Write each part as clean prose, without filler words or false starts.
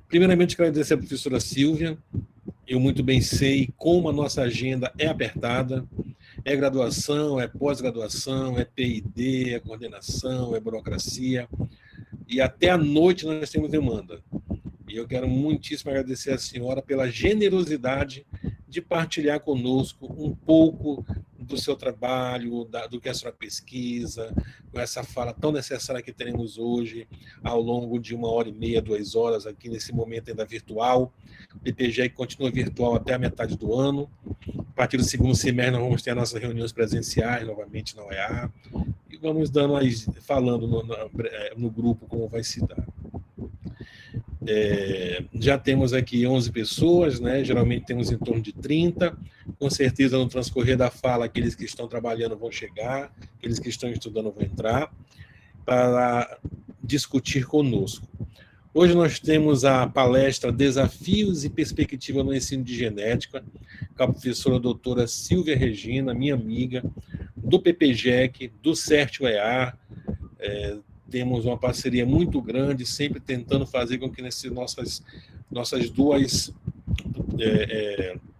Primeiramente, quero agradecer a professora Silvia. Eu muito bem sei como a nossa agenda é apertada. É graduação, é pós-graduação, é P&D, é coordenação, é burocracia. E até à noite nós temos demanda. E eu quero muitíssimo agradecer à senhora pela generosidade de partilhar conosco um pouco do seu trabalho, do que a senhora pesquisa, com essa fala tão necessária que teremos hoje, ao longo de 1h30, 2 horas, aqui nesse momento ainda virtual. O PPGEC continua virtual até a metade do ano. A partir do segundo semestre, nós vamos ter as nossas reuniões presenciais, novamente na UEA, e vamos falando no grupo como vai se dar. Já temos aqui 11 pessoas, né? Geralmente temos em torno de 30. Com certeza, no transcorrer da fala, aqueles que estão trabalhando vão chegar, aqueles que estão estudando vão entrar, para discutir conosco. Hoje nós temos a palestra Desafios e Perspectiva no Ensino de Genética, com a professora doutora Silvia Regina, minha amiga, do PPGEC, do CERT-UEA. Temos uma parceria muito grande, sempre tentando fazer com que nossas duas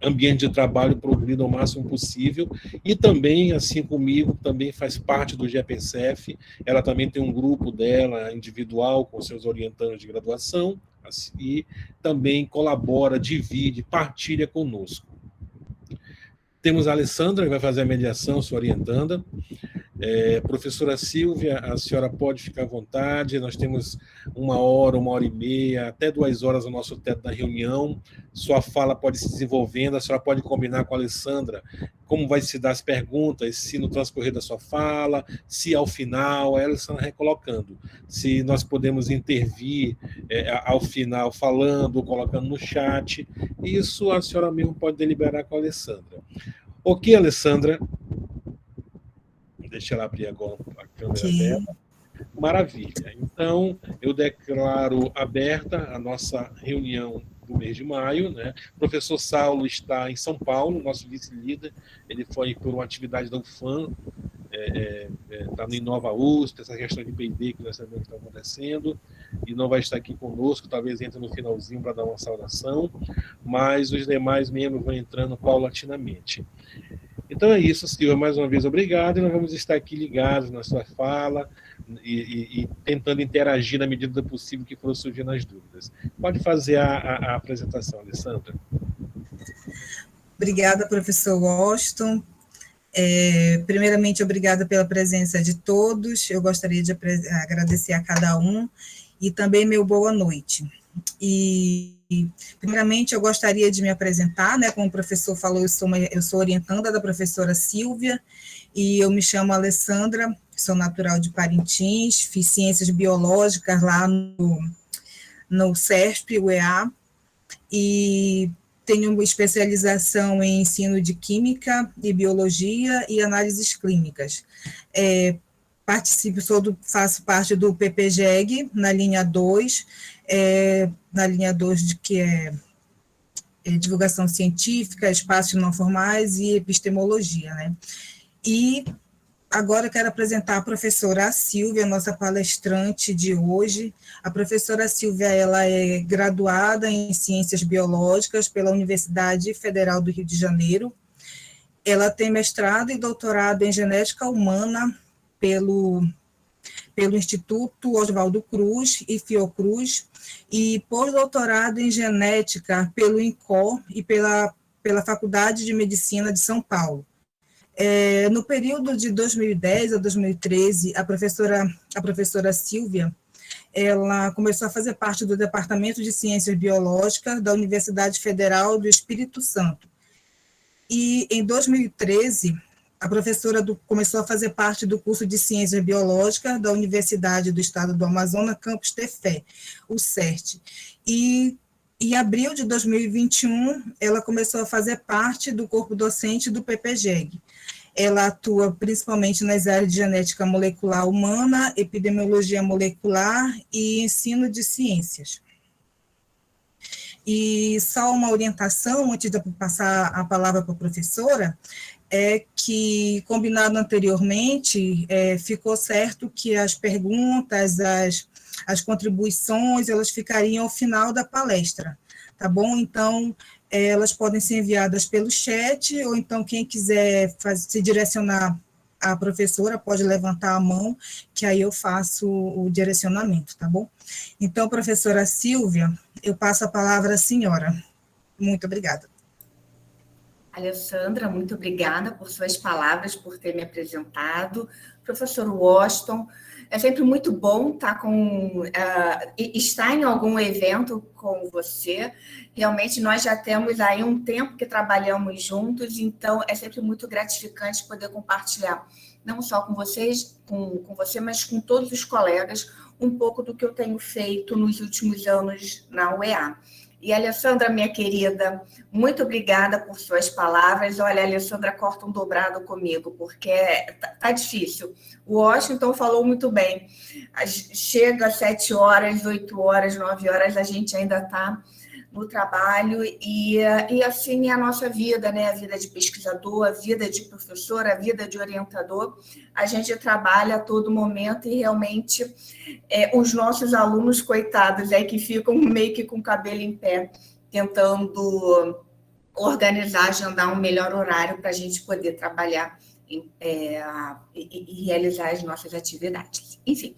ambientes de trabalho progridam o máximo possível. E também, assim comigo, também faz parte do GPCF. Ela também tem um grupo dela individual com seus orientandos de graduação e também colabora, divide, partilha conosco. Temos a Alessandra, que vai fazer a mediação, sua orientanda. Professora Silvia, a senhora pode ficar à vontade, nós temos 1h, 1h30, até 2 horas o nosso teto da reunião, sua fala pode se desenvolvendo, a senhora pode combinar com a Alessandra como vai se dar as perguntas, se no transcorrer da sua fala, se ao final, a Alessandra recolocando, se nós podemos intervir ao final falando, colocando no chat, isso a senhora mesmo pode deliberar com a Alessandra. Ok, Alessandra? Deixa ela abrir agora a câmera dela. Maravilha. Então, eu declaro aberta a nossa reunião do mês de maio, né? O professor Saulo está em São Paulo, nosso vice-líder. Ele foi por uma atividade da UFAM, está no Inova USP, essa questão de P&D que nós sabemos que está acontecendo, e não vai estar aqui conosco, talvez entre no finalzinho para dar uma saudação, mas os demais membros vão entrando paulatinamente. Então é isso, Silvia, mais uma vez obrigado, e nós vamos estar aqui ligados na sua fala e tentando interagir na medida do possível que for surgindo as dúvidas. Pode fazer a apresentação, Alessandra. Obrigada, professor Washington. Primeiramente, obrigada pela presença de todos, eu gostaria de agradecer a cada um, e também meu boa noite. Primeiramente, eu gostaria de me apresentar, né? Como o professor falou, eu sou orientanda da professora Silvia, e eu me chamo Alessandra, sou natural de Parintins, fiz ciências biológicas lá no CERP-UEA, e tenho uma especialização em ensino de Química e Biologia e análises clínicas. Faço parte do PPGEG, na linha 2, que é divulgação científica, espaços não formais e epistemologia, né? E agora eu quero apresentar a professora Silvia, nossa palestrante de hoje. A professora Silvia, ela é graduada em Ciências Biológicas pela Universidade Federal do Rio de Janeiro. Ela tem mestrado e doutorado em Genética Humana pelo Instituto Oswaldo Cruz e Fiocruz, e pós-doutorado em Genética pelo INCOR e pela Faculdade de Medicina de São Paulo. No período de 2010 a 2013, a professora Silvia, ela começou a fazer parte do Departamento de Ciências Biológicas da Universidade Federal do Espírito Santo. E, em 2013, a professora começou a fazer parte do curso de Ciências Biológicas da Universidade do Estado do Amazonas, Campus Tefé, o CERT. E, em abril de 2021, ela começou a fazer parte do corpo docente do PPGEG. Ela atua principalmente nas áreas de genética molecular humana, epidemiologia molecular e ensino de ciências. E só uma orientação, antes de eu passar a palavra para a professora, é que, combinado anteriormente, ficou certo que as perguntas, as contribuições, elas ficariam ao final da palestra, tá bom? Então, elas podem ser enviadas pelo chat, ou então quem quiser se direcionar à professora pode levantar a mão, que aí eu faço o direcionamento, tá bom? Então, professora Silvia, eu passo a palavra à senhora. Muito obrigada. Alessandra, muito obrigada por suas palavras, por ter me apresentado. Professor Washington, é sempre muito bom estar em algum evento com você. Realmente, nós já temos aí um tempo que trabalhamos juntos, então é sempre muito gratificante poder compartilhar, não só com vocês, com você, mas com todos os colegas, um pouco do que eu tenho feito nos últimos anos na UEA. E, Alessandra, minha querida, muito obrigada por suas palavras. Olha, a Alessandra corta um dobrado comigo, porque tá difícil. O Washington falou muito bem. Chega às 7 horas, 8 horas, 9 horas, a gente ainda está no trabalho, e assim é a nossa vida, né? A vida de pesquisador, a vida de professor, a vida de orientador. A gente trabalha a todo momento e realmente os nossos alunos, coitados, que ficam meio que com o cabelo em pé, tentando organizar, agendar um melhor horário para a gente poder trabalhar e realizar as nossas atividades. Enfim,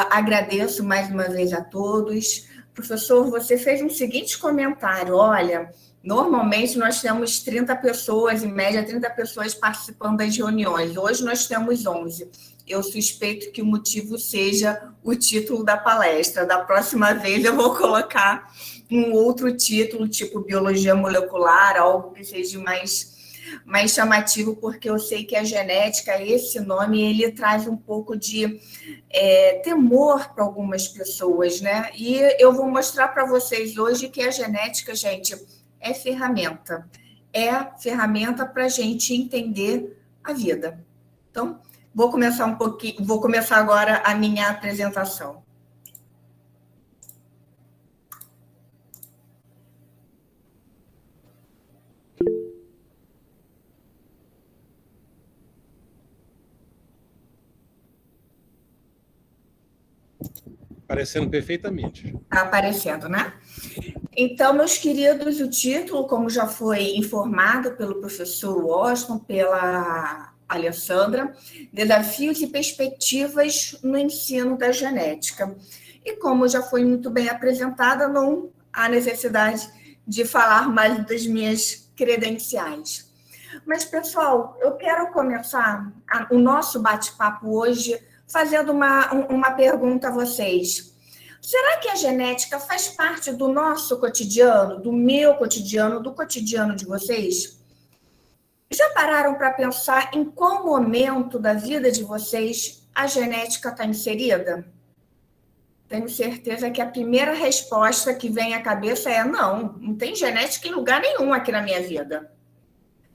agradeço mais uma vez a todos. Professor, você fez um seguinte comentário: olha, normalmente nós temos 30 pessoas, em média 30 pessoas participando das reuniões, hoje nós temos 11. Eu suspeito que o motivo seja o título da palestra. Da próxima vez eu vou colocar um outro título, tipo biologia molecular, algo que seja mais chamativo, porque eu sei que a genética, esse nome, ele traz um pouco de temor para algumas pessoas, né? E eu vou mostrar para vocês hoje que a genética, gente, é ferramenta para a gente entender a vida. Então, vou começar agora a minha apresentação. Aparecendo perfeitamente. Está aparecendo, né? Então, meus queridos, o título, como já foi informado pelo professor Washington, pela Alessandra, Desafios e Perspectivas no Ensino da Genética. E como já foi muito bem apresentada, não há necessidade de falar mais das minhas credenciais. Mas, pessoal, eu quero começar o nosso bate-papo hoje fazendo uma pergunta a vocês. Será que a genética faz parte do nosso cotidiano, do meu cotidiano, do cotidiano de vocês? Já pararam para pensar em qual momento da vida de vocês a genética está inserida? Tenho certeza que a primeira resposta que vem à cabeça é não tem genética em lugar nenhum aqui na minha vida.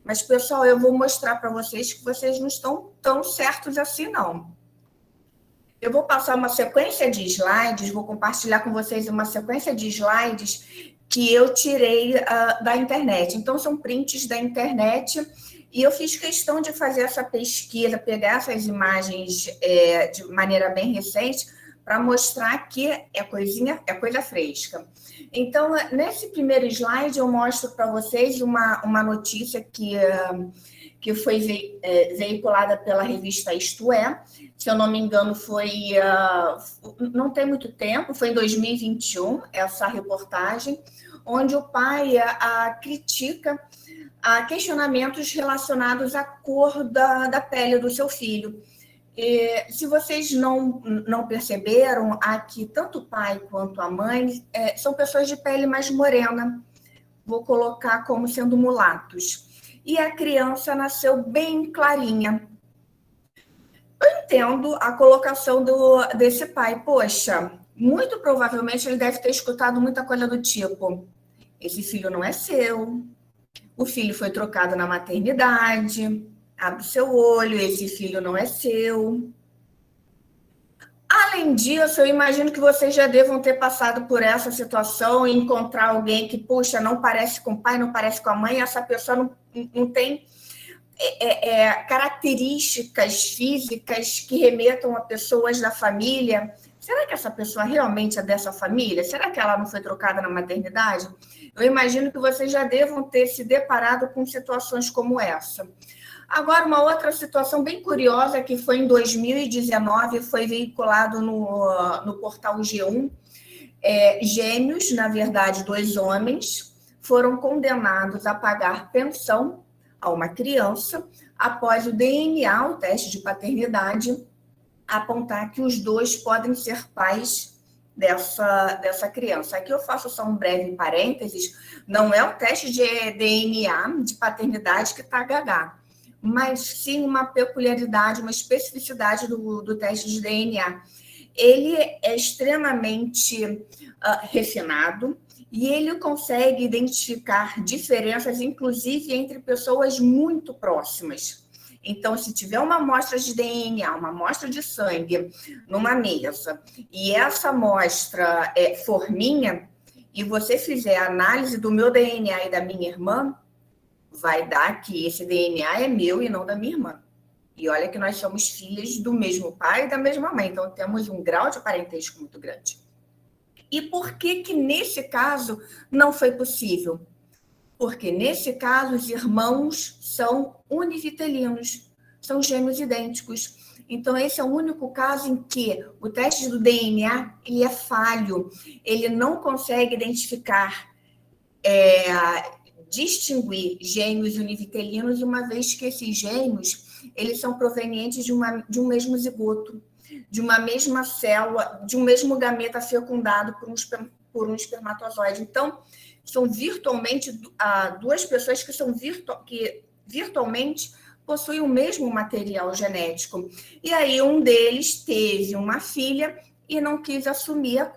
Mas, pessoal, eu vou mostrar para vocês que vocês não estão tão certos assim, não. Eu vou passar uma sequência de slides, vou compartilhar com vocês uma sequência de slides que eu tirei da internet. Então, são prints da internet e eu fiz questão de fazer essa pesquisa, pegar essas imagens de maneira bem recente para mostrar que é coisa fresca. Então, nesse primeiro slide, eu mostro para vocês uma notícia que foi veiculada pela revista Isto É. Se eu não me engano, não tem muito tempo, foi em 2021, essa reportagem, onde o pai critica questionamentos relacionados à cor da pele do seu filho. E, se vocês não perceberam, aqui tanto o pai quanto a mãe são pessoas de pele mais morena, vou colocar como sendo mulatos. E a criança nasceu bem clarinha. Eu entendo a colocação desse pai. Poxa, muito provavelmente ele deve ter escutado muita coisa do tipo: esse filho não é seu, o filho foi trocado na maternidade, abre seu olho, esse filho não é seu. Além disso, eu imagino que vocês já devam ter passado por essa situação e encontrar alguém que, puxa, não parece com o pai, não parece com a mãe, essa pessoa não tem características físicas que remetam a pessoas da família, será que essa pessoa realmente é dessa família? Será que ela não foi trocada na maternidade? Eu imagino que vocês já devam ter se deparado com situações como essa. Agora, uma outra situação bem curiosa que foi em 2019, foi veiculado no portal G1, gêmeos, na verdade, 2 homens, foram condenados a pagar pensão a uma criança após o DNA, o teste de paternidade, apontar que os 2 podem ser pais dessa criança. Aqui eu faço só um breve parênteses, não é o teste de DNA de paternidade que está gaga, mas sim uma peculiaridade, uma especificidade do teste de DNA. Ele é extremamente refinado e ele consegue identificar diferenças, inclusive entre pessoas muito próximas. Então, se tiver uma amostra de DNA, uma amostra de sangue numa mesa, e essa amostra for minha, e você fizer a análise do meu DNA e da minha irmã, vai dar que esse DNA é meu e não da minha irmã. E olha que nós somos filhas do mesmo pai e da mesma mãe, então temos um grau de parentesco muito grande. E por que nesse caso não foi possível? Porque, nesse caso, os irmãos são univitelinos, são gêmeos idênticos. Então, esse é o único caso em que o teste do DNA ele é falho, ele não consegue identificar, distinguir gêmeos univitelinos, uma vez que esses gêmeos eles são provenientes de um mesmo zigoto, de uma mesma célula, de um mesmo gameta fecundado por um espermatozoide. Então, são virtualmente 2 pessoas que virtualmente possuem o mesmo material genético. E aí um deles teve uma filha e não quis assumir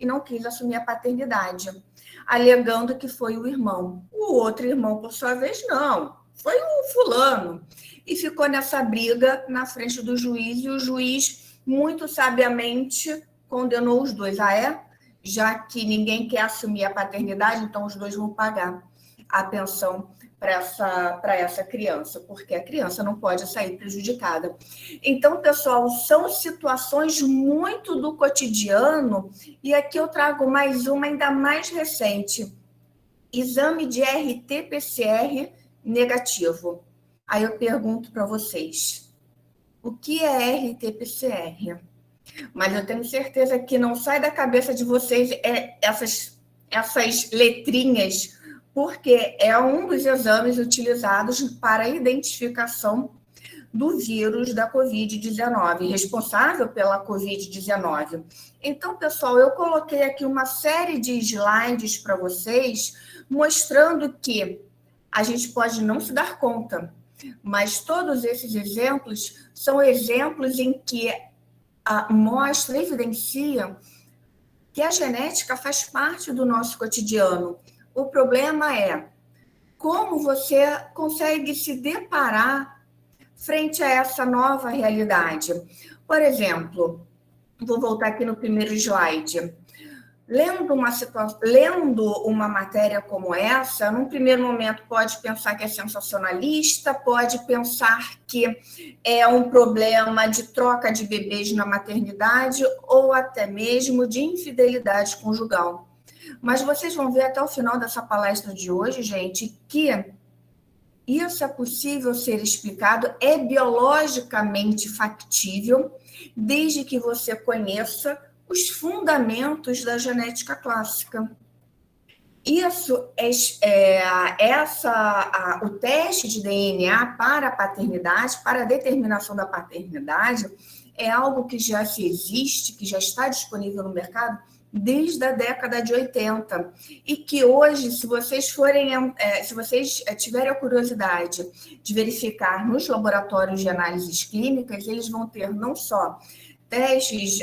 não quis assumir a paternidade, alegando que foi o irmão. O outro irmão, por sua vez, não, foi o fulano. E ficou nessa briga na frente do juiz, e o juiz, muito sabiamente, condenou os 2. Já que ninguém quer assumir a paternidade, então os 2 vão pagar a pensão para essa criança, porque a criança não pode sair prejudicada. Então, pessoal, são situações muito do cotidiano, e aqui eu trago mais uma ainda mais recente. Exame de RT-PCR negativo. Aí eu pergunto para vocês, o que é RT-PCR? Mas eu tenho certeza que não sai da cabeça de vocês essas letrinhas, porque é um dos exames utilizados para a identificação do vírus da Covid-19, responsável pela Covid-19. Então, pessoal, eu coloquei aqui uma série de slides para vocês, mostrando que a gente pode não se dar conta, mas todos esses exemplos são exemplos em que mostra, evidencia que a genética faz parte do nosso cotidiano. O problema é como você consegue se deparar frente a essa nova realidade. Por exemplo, vou voltar aqui no primeiro slide. Lendo uma matéria como essa, num primeiro momento pode pensar que é sensacionalista, pode pensar que é um problema de troca de bebês na maternidade ou até mesmo de infidelidade conjugal. Mas vocês vão ver até o final dessa palestra de hoje, gente, que isso é possível ser explicado, é biologicamente factível, desde que você conheça os fundamentos da genética clássica. Isso o teste de DNA para a paternidade, para a determinação da paternidade, é algo que já existe, que já está disponível no mercado desde a década de 80, e que hoje, se vocês tiverem a curiosidade de verificar nos laboratórios de análises clínicas, eles vão ter não só testes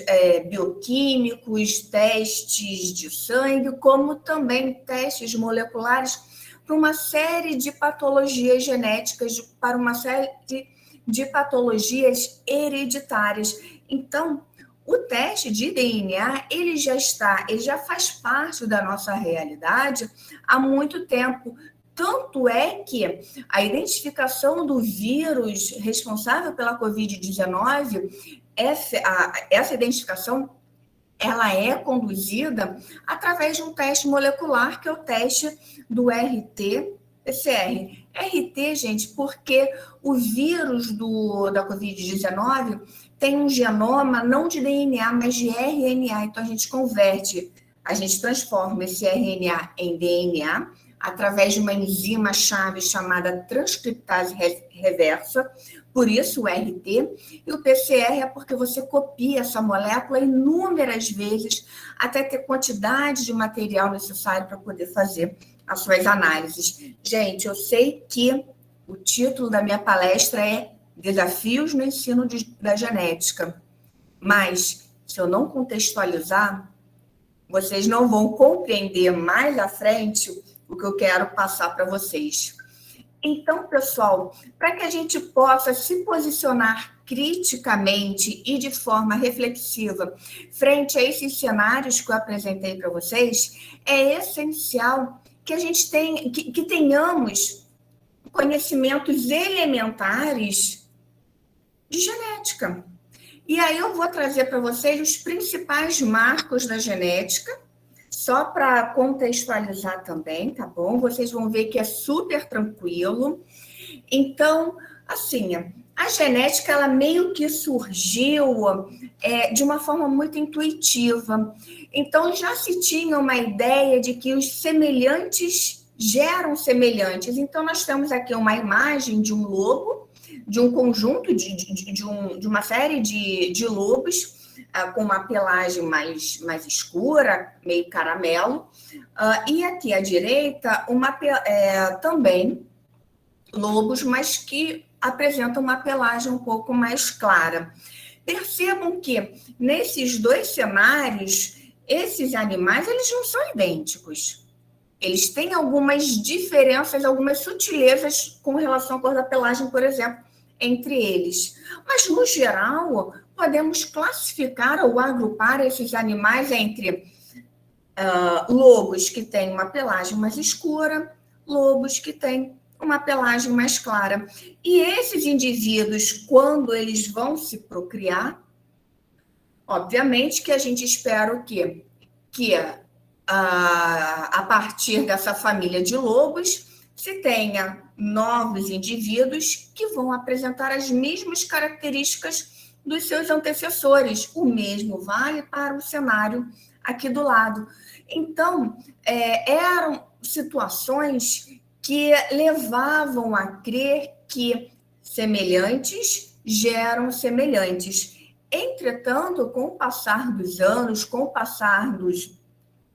bioquímicos, testes de sangue, como também testes moleculares para uma série de patologias genéticas, para uma série de patologias hereditárias. Então, o teste de DNA, ele já faz parte da nossa realidade há muito tempo. Tanto é que a identificação do vírus responsável pela Covid-19 essa identificação ela é conduzida através de um teste molecular, que é o teste do RT-PCR. RT, gente, porque o vírus da Covid-19 tem um genoma não de DNA, mas de RNA. Então, a gente transforma esse RNA em DNA através de uma enzima-chave chamada transcriptase reversa, por isso o RT, e o PCR é porque você copia essa molécula inúmeras vezes até ter quantidade de material necessário para poder fazer as suas análises. Gente, eu sei que o título da minha palestra é Desafios no Ensino da Genética, mas se eu não contextualizar, vocês não vão compreender mais à frente o que eu quero passar para vocês. Então, pessoal, para que a gente possa se posicionar criticamente e de forma reflexiva frente a esses cenários que eu apresentei para vocês, é essencial que a gente tenhamos conhecimentos elementares de genética. E aí eu vou trazer para vocês os principais marcos da genética, só para contextualizar também, tá bom? Vocês vão ver que é super tranquilo. Então, assim, a genética, ela meio que surgiu de uma forma muito intuitiva. Então, já se tinha uma ideia de que os semelhantes geram semelhantes. Então, nós temos aqui uma imagem de um lobo, de um conjunto, de uma série de lobos, com uma pelagem mais escura, meio caramelo, e aqui à direita, também lobos, mas que apresentam uma pelagem um pouco mais clara. Percebam que, nesses dois cenários, esses animais, eles não são idênticos. Eles têm algumas diferenças, algumas sutilezas com relação à cor da pelagem, por exemplo, entre eles. Mas, no geral, podemos classificar ou agrupar esses animais entre lobos que têm uma pelagem mais escura, lobos que têm uma pelagem mais clara. E esses indivíduos, quando eles vão se procriar, obviamente que a gente espera o quê? Que a partir dessa família de lobos se tenha novos indivíduos que vão apresentar as mesmas características dos seus antecessores. O mesmo vale para o cenário aqui do lado. Então, eram situações que levavam a crer que semelhantes geram semelhantes. Entretanto, com o passar dos anos, com o passar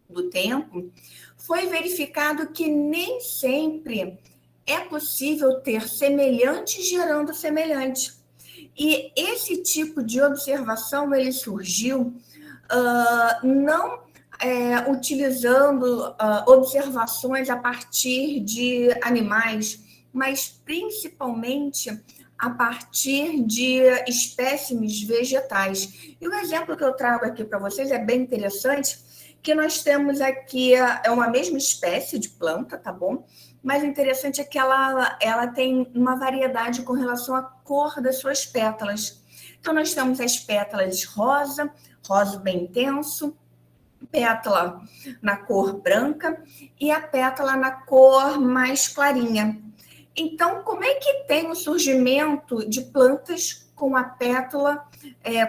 do tempo, foi verificado que nem sempre é possível ter semelhante gerando semelhante. E esse tipo de observação, ele surgiu não utilizando observações a partir de animais, mas principalmente a partir de espécimes vegetais. E o exemplo que eu trago aqui para vocês é bem interessante, que nós temos aqui uma mesma espécie de planta, tá bom? Mas o interessante é que ela tem uma variedade com relação à cor das suas pétalas. Então, nós temos as pétalas rosa bem intenso, pétala na cor branca e a pétala na cor mais clarinha. Então, como é que tem o surgimento de plantas com a pétala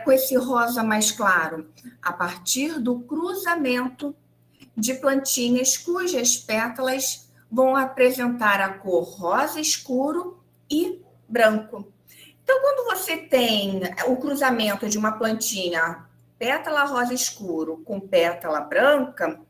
com esse rosa mais claro? A partir do cruzamento de plantinhas cujas pétalas vão apresentar a cor rosa escuro e branco. Então, quando você tem o cruzamento de uma plantinha pétala rosa escuro com pétala branca,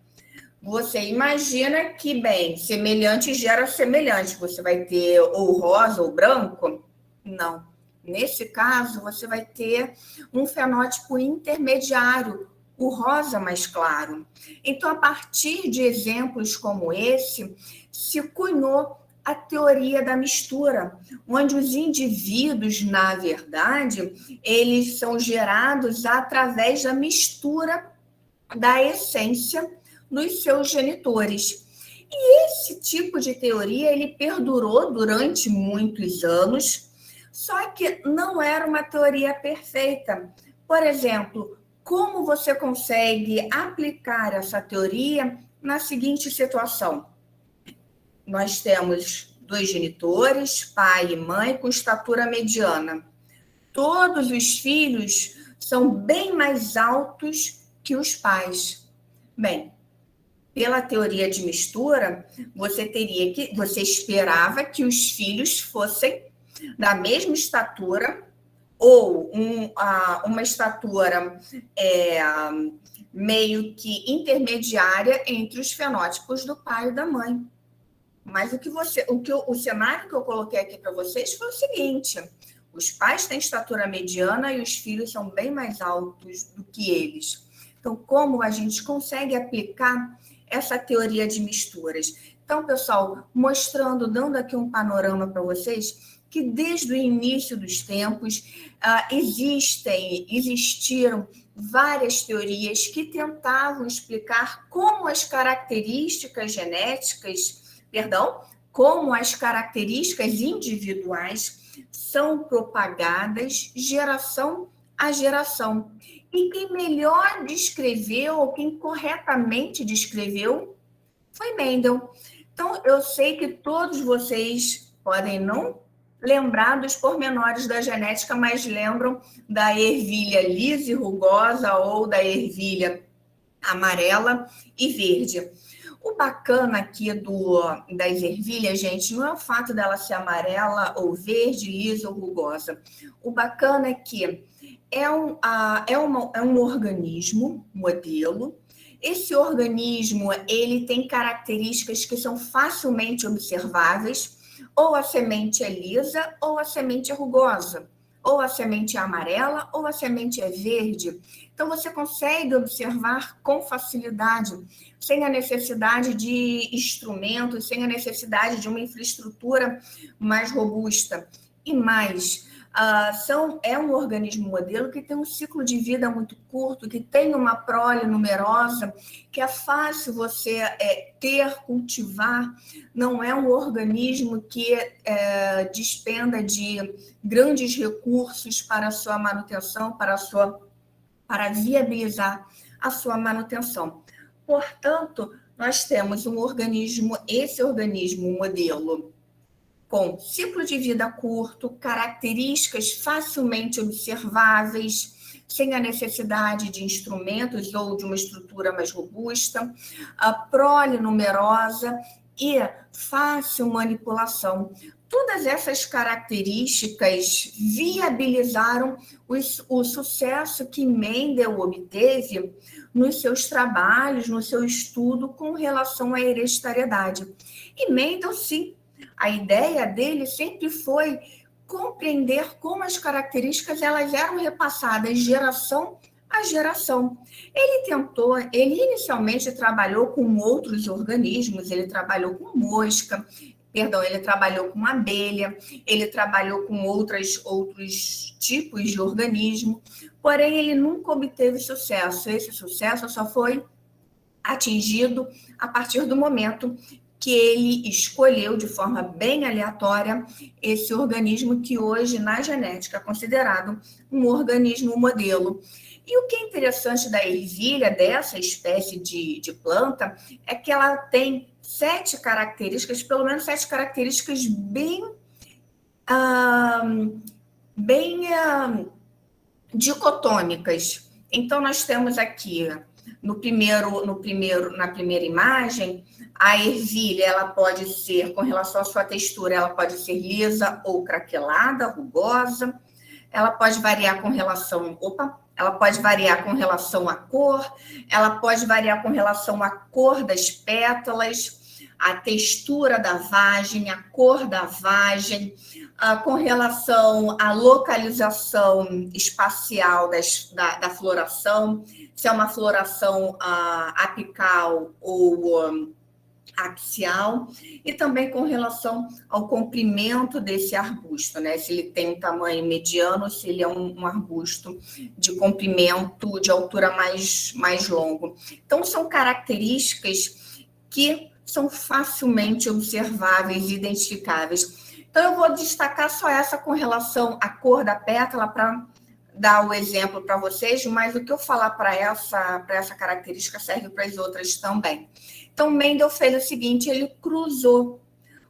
você imagina que, bem, semelhante gera semelhante. Você vai ter ou rosa ou branco? Não. Nesse caso, você vai ter um fenótipo intermediário, o rosa mais claro. Então, a partir de exemplos como esse, se cunhou a teoria da mistura, onde os indivíduos, na verdade, eles são gerados através da mistura da essência dos seus genitores. E esse tipo de teoria, ele perdurou durante muitos anos, só que não era uma teoria perfeita, Por exemplo, como você consegue aplicar essa teoria na seguinte situação? Nós temos 2 genitores, pai e mãe, com estatura mediana. Todos os filhos são bem mais altos que os pais. Bem, pela teoria de mistura, você esperava que os filhos fossem da mesma estatura ou uma estatura meio que intermediária entre os fenótipos do pai e da mãe. Mas o cenário que eu coloquei aqui para vocês foi o seguinte: os pais têm estatura mediana e os filhos são bem mais altos do que eles. Então, como a gente consegue aplicar essa teoria de misturas? Então, pessoal, dando aqui um panorama para vocês, que desde o início dos tempos existiram várias teorias que tentavam explicar como as características individuais são propagadas geração a geração. E quem melhor descreveu, ou quem corretamente descreveu, foi Mendel. Então, eu sei que todos vocês podem não lembrar dos pormenores da genética, mas lembram da ervilha lisa e rugosa ou da ervilha amarela e verde. O bacana aqui das ervilhas, gente, não é o fato dela ser amarela ou verde, lisa ou rugosa. O bacana é que é um organismo modelo. Esse organismo, ele tem características que são facilmente observáveis. Ou a semente é lisa, ou a semente é rugosa. Ou a semente é amarela, ou a semente é verde. Então, você consegue observar com facilidade, sem a necessidade de instrumentos, sem a necessidade de uma infraestrutura mais robusta. E mais, é um organismo modelo que tem um ciclo de vida muito curto, que tem uma prole numerosa, que é fácil você cultivar. Não é um organismo que despenda de grandes recursos para a sua manutenção, para viabilizar a sua manutenção. Portanto, nós temos esse organismo modelo com ciclo de vida curto, características facilmente observáveis, sem a necessidade de instrumentos ou de uma estrutura mais robusta, a prole numerosa e fácil manipulação. Todas essas características viabilizaram o sucesso que Mendel obteve nos seus trabalhos, no seu estudo com relação à hereditariedade. E Mendel, sim, a ideia dele sempre foi compreender como as características elas eram repassadas de geração a geração. Ele inicialmente trabalhou com outros organismos, ele trabalhou com mosca, ele trabalhou com abelha, ele trabalhou com outros tipos de organismo, porém ele nunca obteve sucesso. Esse sucesso só foi atingido a partir do momento que ele escolheu de forma bem aleatória esse organismo que hoje na genética é considerado um organismo modelo. E o que é interessante da ervilha, dessa espécie de planta, é que ela tem 7 características, pelo menos 7 características bem dicotômicas. Então, nós temos aqui, na primeira imagem, a ervilha, ela pode ser, com relação à sua textura, ela pode ser lisa ou craquelada, rugosa. Ela pode variar com relação à cor, ela pode variar com relação à cor das pétalas, a textura da vagem, a cor da vagem, com relação à localização espacial da floração, se é uma floração apical ou axial, e também com relação ao comprimento desse arbusto, né? Se ele tem um tamanho mediano, se ele é um arbusto de comprimento, de altura mais longo. Então, são características que são facilmente observáveis e identificáveis. Então, eu vou destacar só essa com relação à cor da pétala para dar o exemplo para vocês, mas o que eu falar para essa característica serve para as outras também. Então, Mendel fez o seguinte, ele cruzou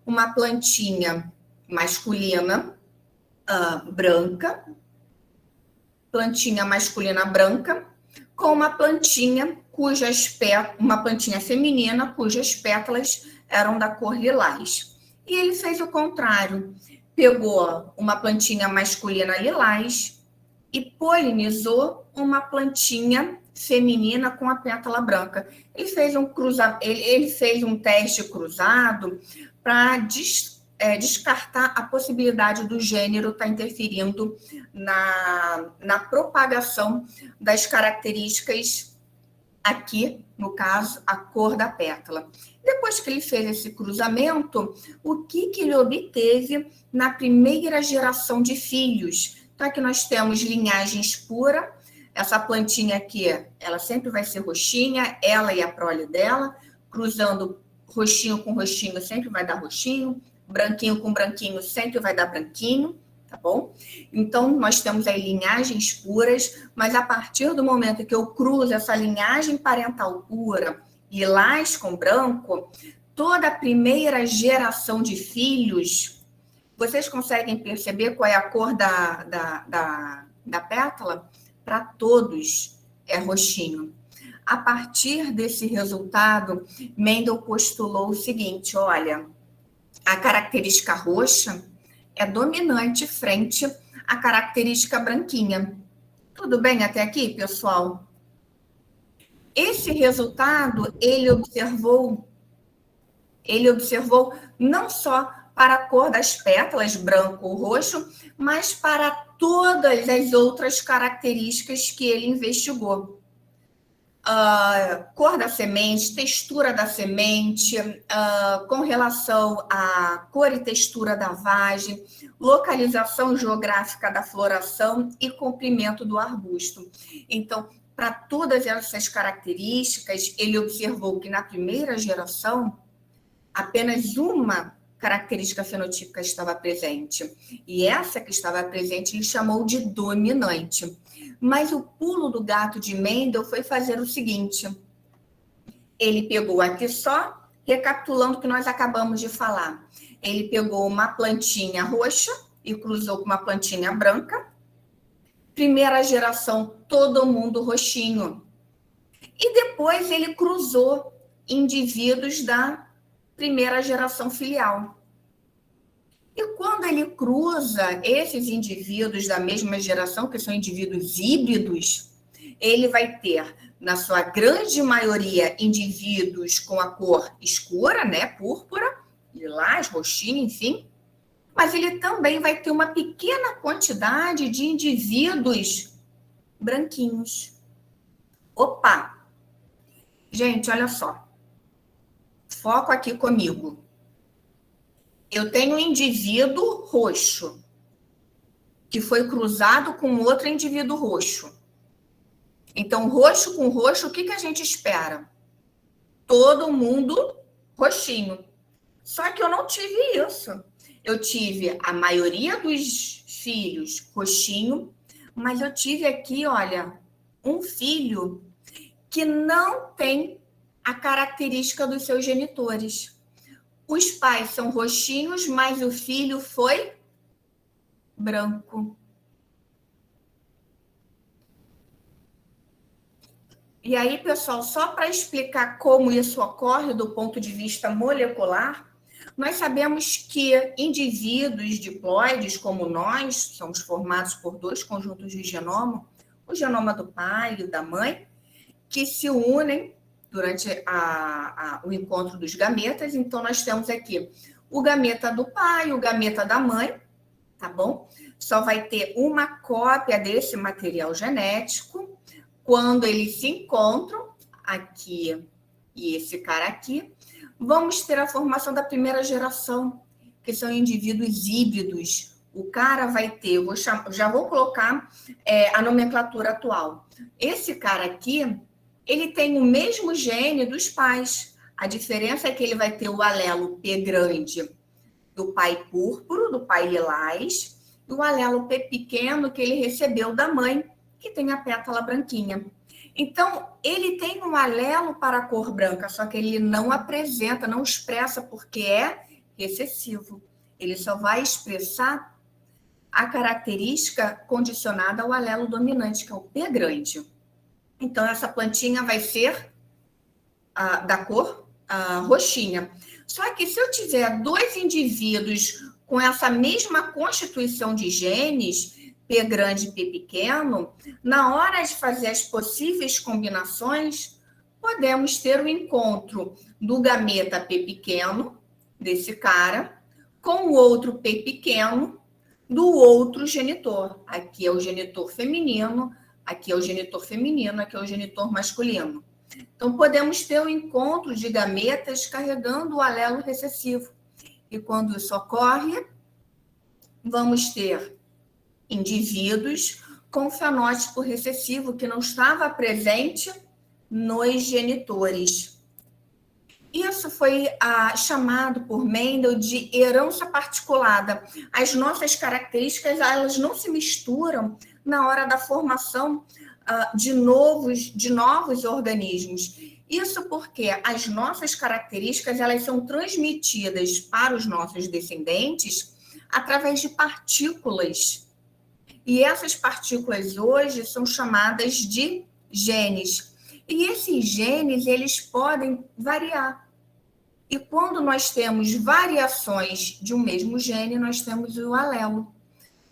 uma plantinha masculina branca, com uma plantinha uma plantinha feminina cujas pétalas eram da cor lilás. E ele fez o contrário, pegou uma plantinha masculina lilás e polinizou uma plantinha feminina com a pétala branca. Ele fez um teste cruzado para descartar a possibilidade do gênero estar interferindo na propagação das características aqui, no caso, a cor da pétala. Depois que ele fez esse cruzamento, o que ele obteve na primeira geração de filhos? Então, aqui nós temos linhagens pura. Essa plantinha aqui, ela sempre vai ser roxinha, ela e a prole dela, cruzando roxinho com roxinho, sempre vai dar roxinho, branquinho com branquinho, sempre vai dar branquinho, tá bom? Então, nós temos aí linhagens puras, mas a partir do momento que eu cruzo essa linhagem parental pura, lilás com branco, toda a primeira geração de filhos, vocês conseguem perceber qual é a cor da pétala? Para todos é roxinho. A partir desse resultado, Mendel postulou o seguinte, olha, a característica roxa é dominante frente à característica branquinha. Tudo bem até aqui, pessoal? Esse resultado, ele observou não só para a cor das pétalas, branco ou roxo, mas para todas as outras características que ele investigou. Cor da semente, textura da semente, com relação à cor e textura da vagem, localização geográfica da floração e comprimento do arbusto. Então, para todas essas características, ele observou que na primeira geração, apenas uma característica fenotípica estava presente. E essa que estava presente ele chamou de dominante. Mas o pulo do gato de Mendel foi fazer o seguinte. Ele pegou aqui só, recapitulando o que nós acabamos de falar. Ele pegou uma plantinha roxa e cruzou com uma plantinha branca. Primeira geração, todo mundo roxinho. E depois ele cruzou indivíduos da primeira geração filial. E quando ele cruza esses indivíduos da mesma geração, que são indivíduos híbridos, ele vai ter, na sua grande maioria, indivíduos com a cor escura, né, púrpura, lilás, roxinho, enfim, mas ele também vai ter uma pequena quantidade de indivíduos branquinhos. Opa! Gente, olha só. Foco aqui comigo. Eu tenho um indivíduo roxo, que foi cruzado com outro indivíduo roxo. Então, roxo com roxo, o que a gente espera? Todo mundo roxinho. Só que eu não tive isso. Eu tive a maioria dos filhos roxinho, mas eu tive aqui, olha, um filho que não tem a característica dos seus genitores. Os pais são roxinhos, mas o filho foi branco. E aí, pessoal, só para explicar como isso ocorre do ponto de vista molecular, nós sabemos que indivíduos diploides, como nós, somos formados por dois conjuntos de genoma, o genoma do pai e o da mãe, que se unem durante o encontro dos gametas. Então, nós temos aqui o gameta do pai, o gameta da mãe, tá bom? Só vai ter uma cópia desse material genético. Quando eles se encontram, aqui e esse cara aqui, vamos ter a formação da primeira geração, que são indivíduos híbridos. O cara vai ter, já vou colocar a nomenclatura atual. Esse cara aqui, ele tem o mesmo gene dos pais. A diferença é que ele vai ter o alelo P grande do pai púrpuro, do pai lilás, e o alelo P pequeno que ele recebeu da mãe, que tem a pétala branquinha. Então, ele tem um alelo para a cor branca, só que ele não apresenta, não expressa porque é recessivo. Ele só vai expressar a característica condicionada ao alelo dominante, que é o P grande. Então, essa plantinha vai ser da cor roxinha. Só que se eu tiver dois indivíduos com essa mesma constituição de genes, P grande e P pequeno, na hora de fazer as possíveis combinações, podemos ter o encontro do gameta P pequeno, desse cara, com o outro P pequeno do outro genitor. Aqui é o genitor feminino, aqui é o genitor feminino, aqui é o genitor masculino. Então, podemos ter o encontro de gametas carregando o alelo recessivo. E quando isso ocorre, vamos ter indivíduos com fenótipo recessivo que não estava presente nos genitores. Isso foi chamado por Mendel de herança particulada. As nossas características, elas não se misturam na hora da formação de novos organismos. Isso porque as nossas características, elas são transmitidas para os nossos descendentes através de partículas. E essas partículas hoje são chamadas de genes. E esses genes, eles podem variar. E quando nós temos variações de um mesmo gene, nós temos o alelo.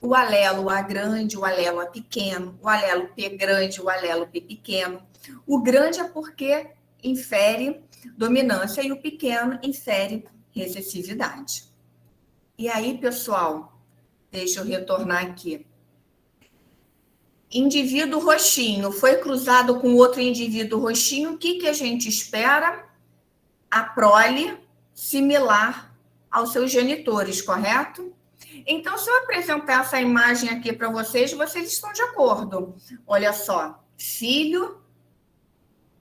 O alelo A grande, o alelo A pequeno, o alelo P grande, o alelo P pequeno. O grande é porque infere dominância e o pequeno infere recessividade. E aí, pessoal, deixa eu retornar aqui. Indivíduo roxinho foi cruzado com outro indivíduo roxinho, o que a gente espera? A prole similar aos seus genitores, correto? Então, se eu apresentar essa imagem aqui para vocês, vocês estão de acordo. Olha só, filho,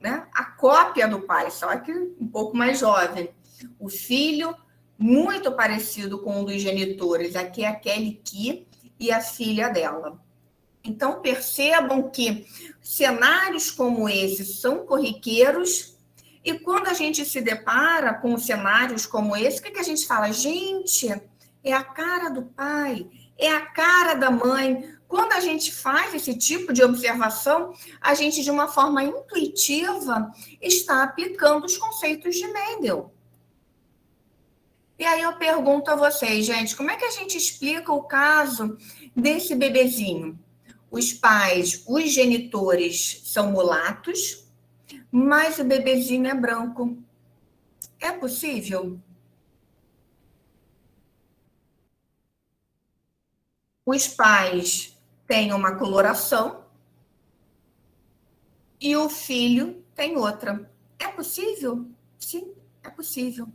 né? A cópia do pai, só que um pouco mais jovem. O filho, muito parecido com um dos genitores, aqui é a Kelly Key e a filha dela. Então, percebam que cenários como esses são corriqueiros, e quando a gente se depara com cenários como esse, o que a gente fala? Gente, é a cara do pai, é a cara da mãe. Quando a gente faz esse tipo de observação, a gente, de uma forma intuitiva, está aplicando os conceitos de Mendel. E aí eu pergunto a vocês, gente, como é que a gente explica o caso desse bebezinho? Os pais, os genitores são mulatos, mas o bebezinho é branco. É possível? Os pais têm uma coloração e o filho tem outra. É possível? Sim, é possível.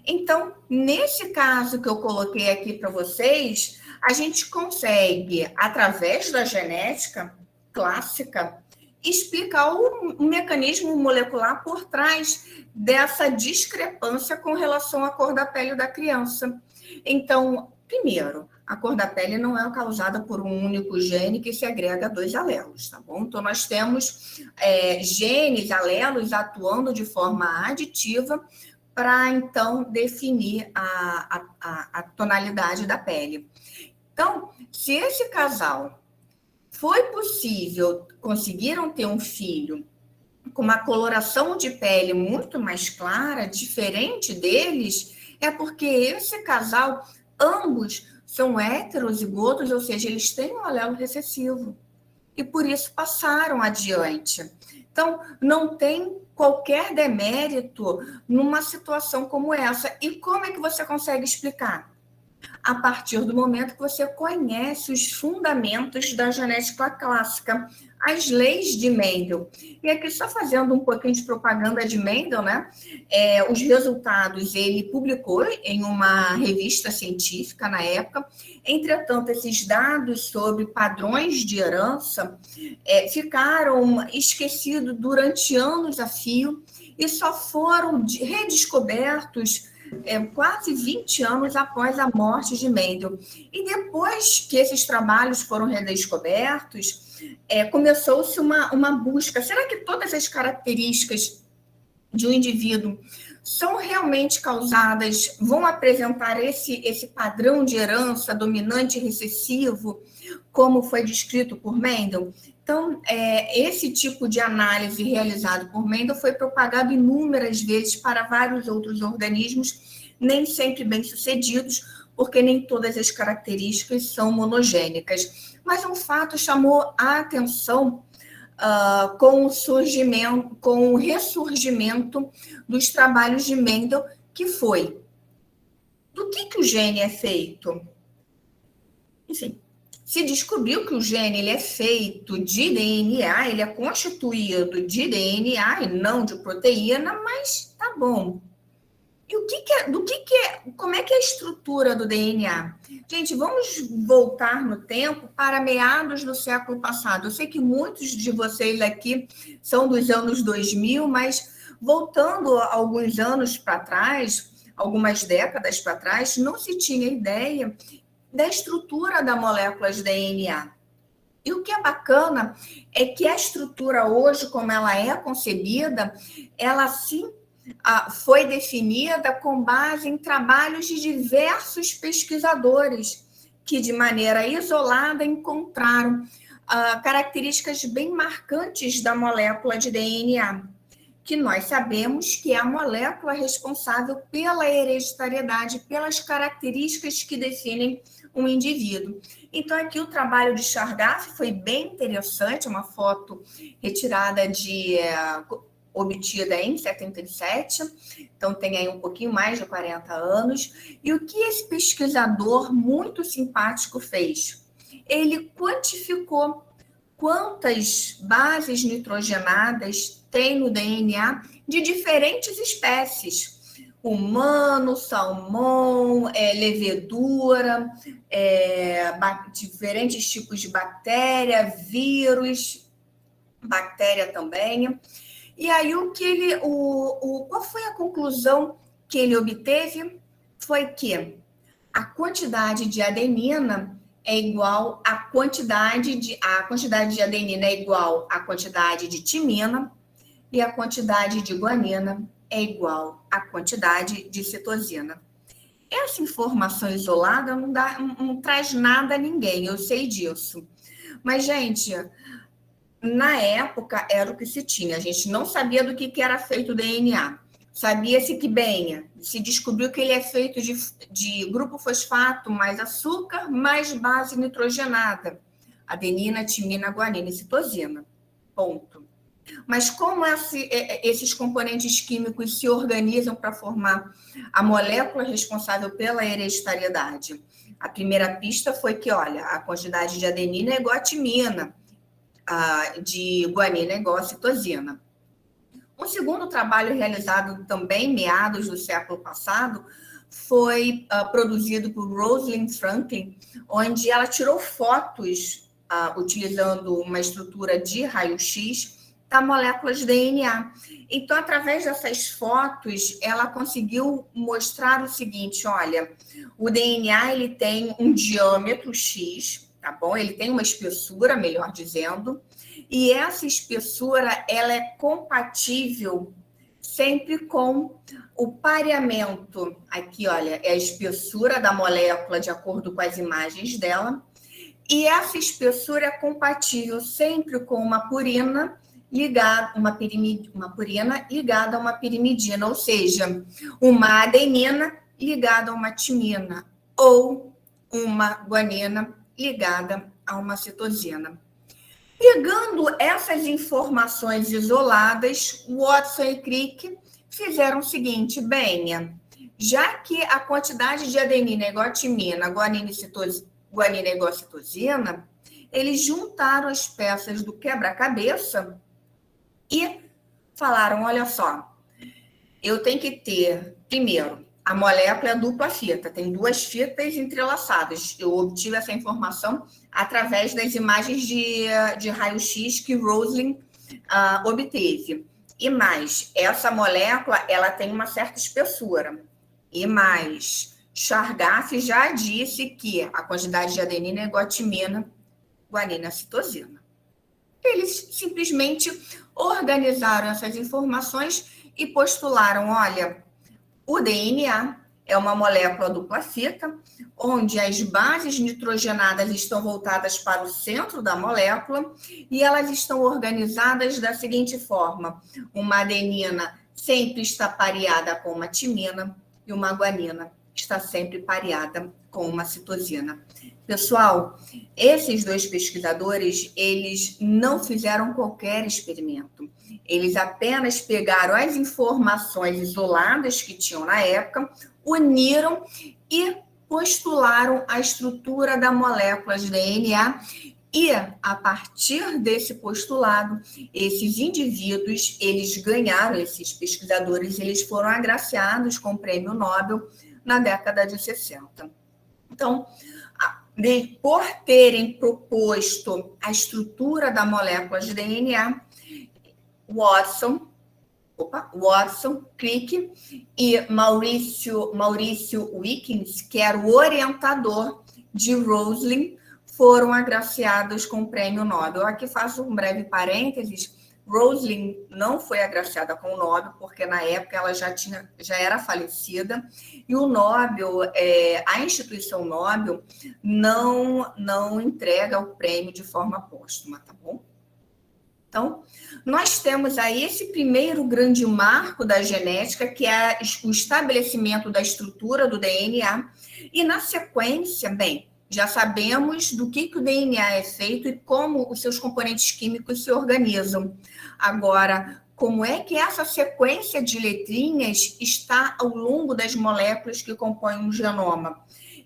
Então, nesse caso que eu coloquei aqui para vocês, a gente consegue, através da genética clássica, explicar o mecanismo molecular por trás dessa discrepância com relação à cor da pele da criança. Então, primeiro, a cor da pele não é causada por um único gene que se agrega a dois alelos, tá bom? Então, nós temos genes, alelos atuando de forma aditiva para, então, definir a tonalidade da pele. Então, se esse casal foi possível, conseguiram ter um filho com uma coloração de pele muito mais clara, diferente deles, é porque esse casal, ambos são heterozigotos, ou seja, eles têm um alelo recessivo. E por isso passaram adiante. Então, não tem qualquer demérito numa situação como essa. E como é que você consegue explicar? A partir do momento que você conhece os fundamentos da genética clássica, as leis de Mendel. E aqui, só fazendo um pouquinho de propaganda de Mendel, né? Os resultados ele publicou em uma revista científica na época. Entretanto, esses dados sobre padrões de herança ficaram esquecidos durante anos a fio e só foram redescobertos quase 20 anos após a morte de Mendel. E depois que esses trabalhos foram redescobertos, começou-se uma busca. Será que todas as características de um indivíduo são realmente causadas, vão apresentar esse padrão de herança dominante e recessivo, como foi descrito por Mendel? Então, esse tipo de análise realizado por Mendel foi propagado inúmeras vezes para vários outros organismos, nem sempre bem-sucedidos, porque nem todas as características são monogênicas. Mas um fato chamou a atenção com o ressurgimento dos trabalhos de Mendel, que foi: do que o gene é feito? Enfim, se descobriu que o gene ele é feito de DNA, ele é constituído de DNA e não de proteína, mas tá bom. E como é que é a estrutura do DNA? Gente, vamos voltar no tempo para meados do século passado. Eu sei que muitos de vocês aqui são dos anos 2000, mas voltando alguns anos para trás, algumas décadas para trás, não se tinha ideia da estrutura da molécula de DNA. E o que é bacana é que a estrutura hoje, como ela é concebida, ela sim foi definida com base em trabalhos de diversos pesquisadores que, de maneira isolada, encontraram características bem marcantes da molécula de DNA, que nós sabemos que é a molécula responsável pela hereditariedade, pelas características que definem um indivíduo. Então, aqui o trabalho de Chargaff foi bem interessante, uma foto retirada obtida em 77, então tem aí um pouquinho mais de 40 anos. E o que esse pesquisador muito simpático fez? Ele quantificou quantas bases nitrogenadas tem no DNA de diferentes espécies. Humano, salmão, levedura, diferentes tipos de bactéria, vírus, bactéria também. E aí, qual foi a conclusão que ele obteve? Foi que a quantidade de adenina é igual à quantidade de adenina é igual à quantidade de timina e a quantidade de guanina é igual à quantidade de citosina. Essa informação isolada não traz nada a ninguém, eu sei disso. Mas, gente, na época era o que se tinha. A gente não sabia do que era feito o DNA. Sabia-se que, se descobriu que ele é feito de grupo fosfato mais açúcar mais base nitrogenada. Adenina, timina, guanina e citosina. Ponto. Mas como esses componentes químicos se organizam para formar a molécula responsável pela hereditariedade? A primeira pista foi que, olha, a quantidade de adenina é igual a timina, de guanina é igual a citosina. Um segundo trabalho realizado também em meados do século passado foi produzido por Rosalind Franklin, onde ela tirou fotos utilizando uma estrutura de raio-x da molécula de DNA. Então, através dessas fotos, ela conseguiu mostrar o seguinte: olha, o DNA ele tem um diâmetro X, tá bom? Ele tem uma espessura, melhor dizendo, e essa espessura ela é compatível sempre com o pareamento. Aqui, olha, é a espessura da molécula de acordo com as imagens dela, e essa espessura é compatível sempre com uma purina ligada a uma pirimidina, ou seja, uma adenina ligada a uma timina ou uma guanina ligada a uma citosina. Pegando essas informações isoladas, Watson e Crick fizeram o seguinte: já que a quantidade de adenina é igual a timina, guanina é igual a citosina, eles juntaram as peças do quebra-cabeça e falaram: olha só, eu tenho que ter, primeiro, a molécula é dupla fita, tem duas fitas entrelaçadas. Eu obtive essa informação através das imagens de raio-x que Rosalind obteve. E mais, essa molécula ela tem uma certa espessura. E mais, Chargaff já disse que a quantidade de adenina é igual a timina, guanina, citosina. Eles simplesmente organizaram essas informações e postularam, olha, o DNA é uma molécula dupla fita, onde as bases nitrogenadas estão voltadas para o centro da molécula e elas estão organizadas da seguinte forma: uma adenina sempre está pareada com uma timina e uma guanina está sempre pareada com uma citosina. Pessoal, esses dois pesquisadores, eles não fizeram qualquer experimento. Eles apenas pegaram as informações isoladas que tinham na época, uniram e postularam a estrutura da molécula de DNA e, a partir desse postulado, esses indivíduos, eles ganharam, esses pesquisadores, eles foram agraciados com o Prêmio Nobel na década de 60. Então, por terem proposto a estrutura da molécula de DNA, Watson, Crick e Maurício Wilkins, que era o orientador de Roslin, foram agraciados com o Prêmio Nobel. Aqui faço um breve parênteses. Roslin não foi agraciada com o Nobel, porque na época ela já era falecida, e o Nobel, a instituição Nobel, não entrega o prêmio de forma póstuma, tá bom? Então, nós temos aí esse primeiro grande marco da genética, que é o estabelecimento da estrutura do DNA, e na sequência, bem, já sabemos do que o DNA é feito e como os seus componentes químicos se organizam. Agora, como é que essa sequência de letrinhas está ao longo das moléculas que compõem um genoma?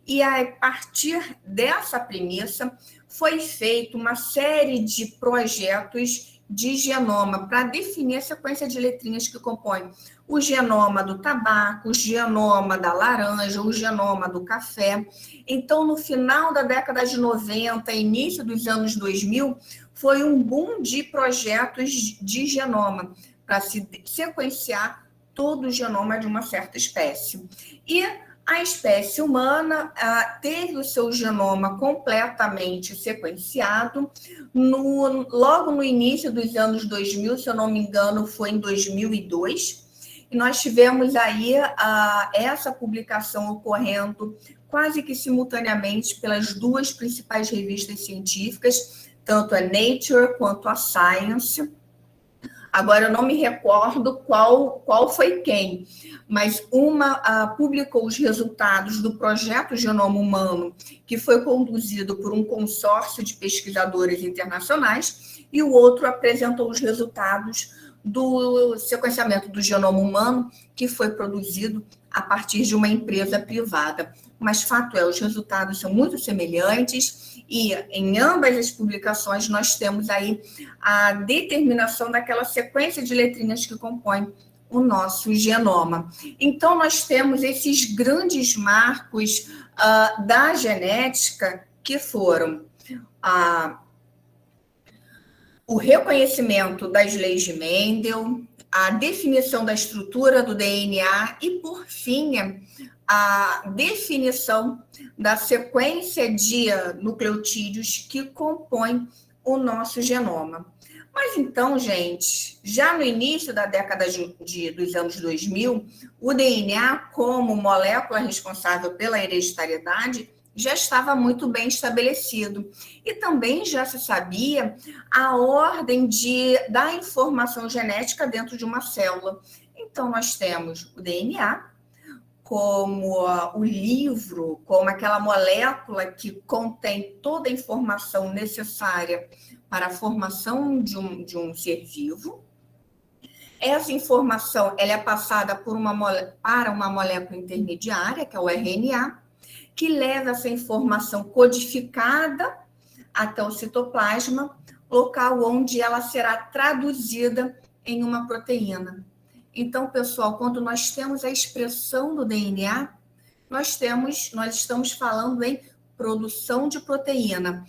E a partir dessa premissa, foi feita uma série de projetos de genoma para definir a sequência de letrinhas que compõem o genoma do tabaco, o genoma da laranja, o genoma do café. Então, no final da década de 90, início dos anos 2000, foi um boom de projetos de genoma para se sequenciar todo o genoma de uma certa espécie. E a espécie humana teve o seu genoma completamente sequenciado logo no início dos anos 2000, se eu não me engano, foi em 2002, e nós tivemos aí essa publicação ocorrendo quase que simultaneamente pelas duas principais revistas científicas, tanto a Nature quanto a Science. Agora, eu não me recordo qual foi quem, mas uma publicou os resultados do projeto Genoma Humano, que foi conduzido por um consórcio de pesquisadores internacionais, e o outro apresentou os resultados do sequenciamento do genoma humano, que foi produzido a partir de uma empresa privada. Mas, fato é, os resultados são muito semelhantes e, em ambas as publicações, nós temos aí a determinação daquela sequência de letrinhas que compõem o nosso genoma. Então, nós temos esses grandes marcos da genética, que foram o reconhecimento das leis de Mendel, a definição da estrutura do DNA e, por fim, a definição da sequência de nucleotídeos que compõem o genoma. Mas então, gente, já no início da década dos anos 2000, o DNA, como molécula responsável pela hereditariedade, já estava muito bem estabelecido. E também já se sabia a ordem da informação genética dentro de uma célula. Então, nós temos o DNA como o livro, como aquela molécula que contém toda a informação necessária para a formação de um ser vivo. Essa informação ela é passada para uma molécula intermediária, que é o RNA, que leva essa informação codificada até o citoplasma, local onde ela será traduzida em uma proteína. Então, pessoal, quando nós temos a expressão do DNA, nós estamos falando em produção de proteína.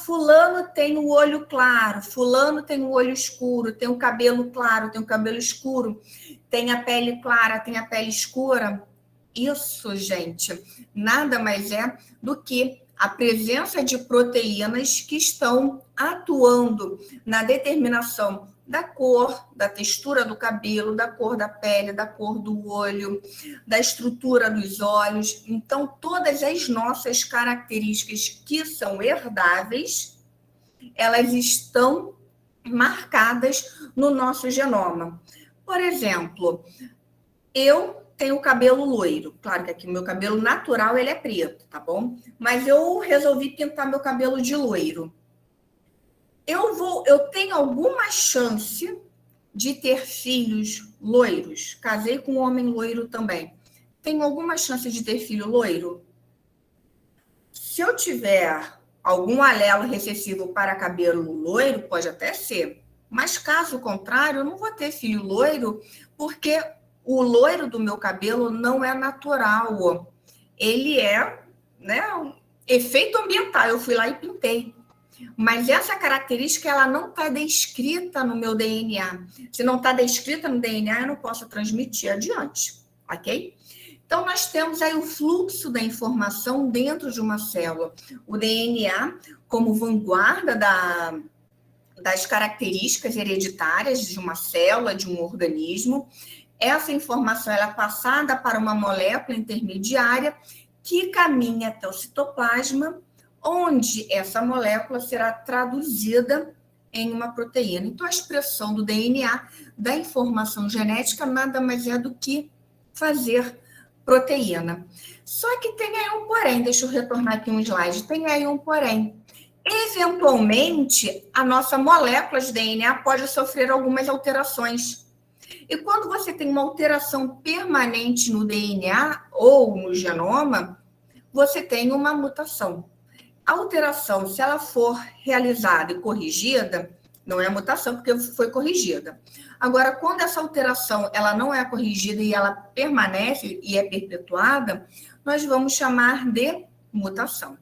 Fulano tem o olho claro, fulano tem o olho escuro, tem o cabelo claro, tem o cabelo escuro, tem a pele clara, tem a pele escura. Isso, gente, nada mais é do que a presença de proteínas que estão atuando na determinação da cor, da textura do cabelo, da cor da pele, da cor do olho, da estrutura dos olhos. Então, todas as nossas características que são herdáveis, elas estão marcadas no nosso genoma. Por exemplo, eu tenho cabelo loiro. Claro que aqui o meu cabelo natural ele é preto, tá bom? Mas eu resolvi pintar meu cabelo de loiro. Eu tenho alguma chance de ter filhos loiros. Casei com um homem loiro também. Tenho alguma chance de ter filho loiro? Se eu tiver algum alelo recessivo para cabelo loiro, pode até ser. Mas caso contrário, eu não vou ter filho loiro, porque o loiro do meu cabelo não é natural. Ele é, né, efeito ambiental. Eu fui lá e pintei. Mas essa característica, ela não está descrita no meu DNA. Se não está descrita no DNA, eu não posso transmitir adiante, ok? Então, nós temos aí o fluxo da informação dentro de uma célula. O DNA, como vanguarda das características hereditárias de uma célula, de um organismo. Essa informação ela é passada para uma molécula intermediária que caminha até o citoplasma, onde essa molécula será traduzida em uma proteína. Então, a expressão do DNA, da informação genética, nada mais é do que fazer proteína. Só que tem aí um porém, deixa eu retornar aqui um slide, tem aí um porém. Eventualmente, a nossa molécula de DNA pode sofrer algumas alterações. E quando você tem uma alteração permanente no DNA ou no genoma, você tem uma mutação. A alteração, se ela for realizada e corrigida, não é mutação porque foi corrigida. Agora, quando essa alteração ela não é corrigida e ela permanece e é perpetuada, nós vamos chamar de mutação.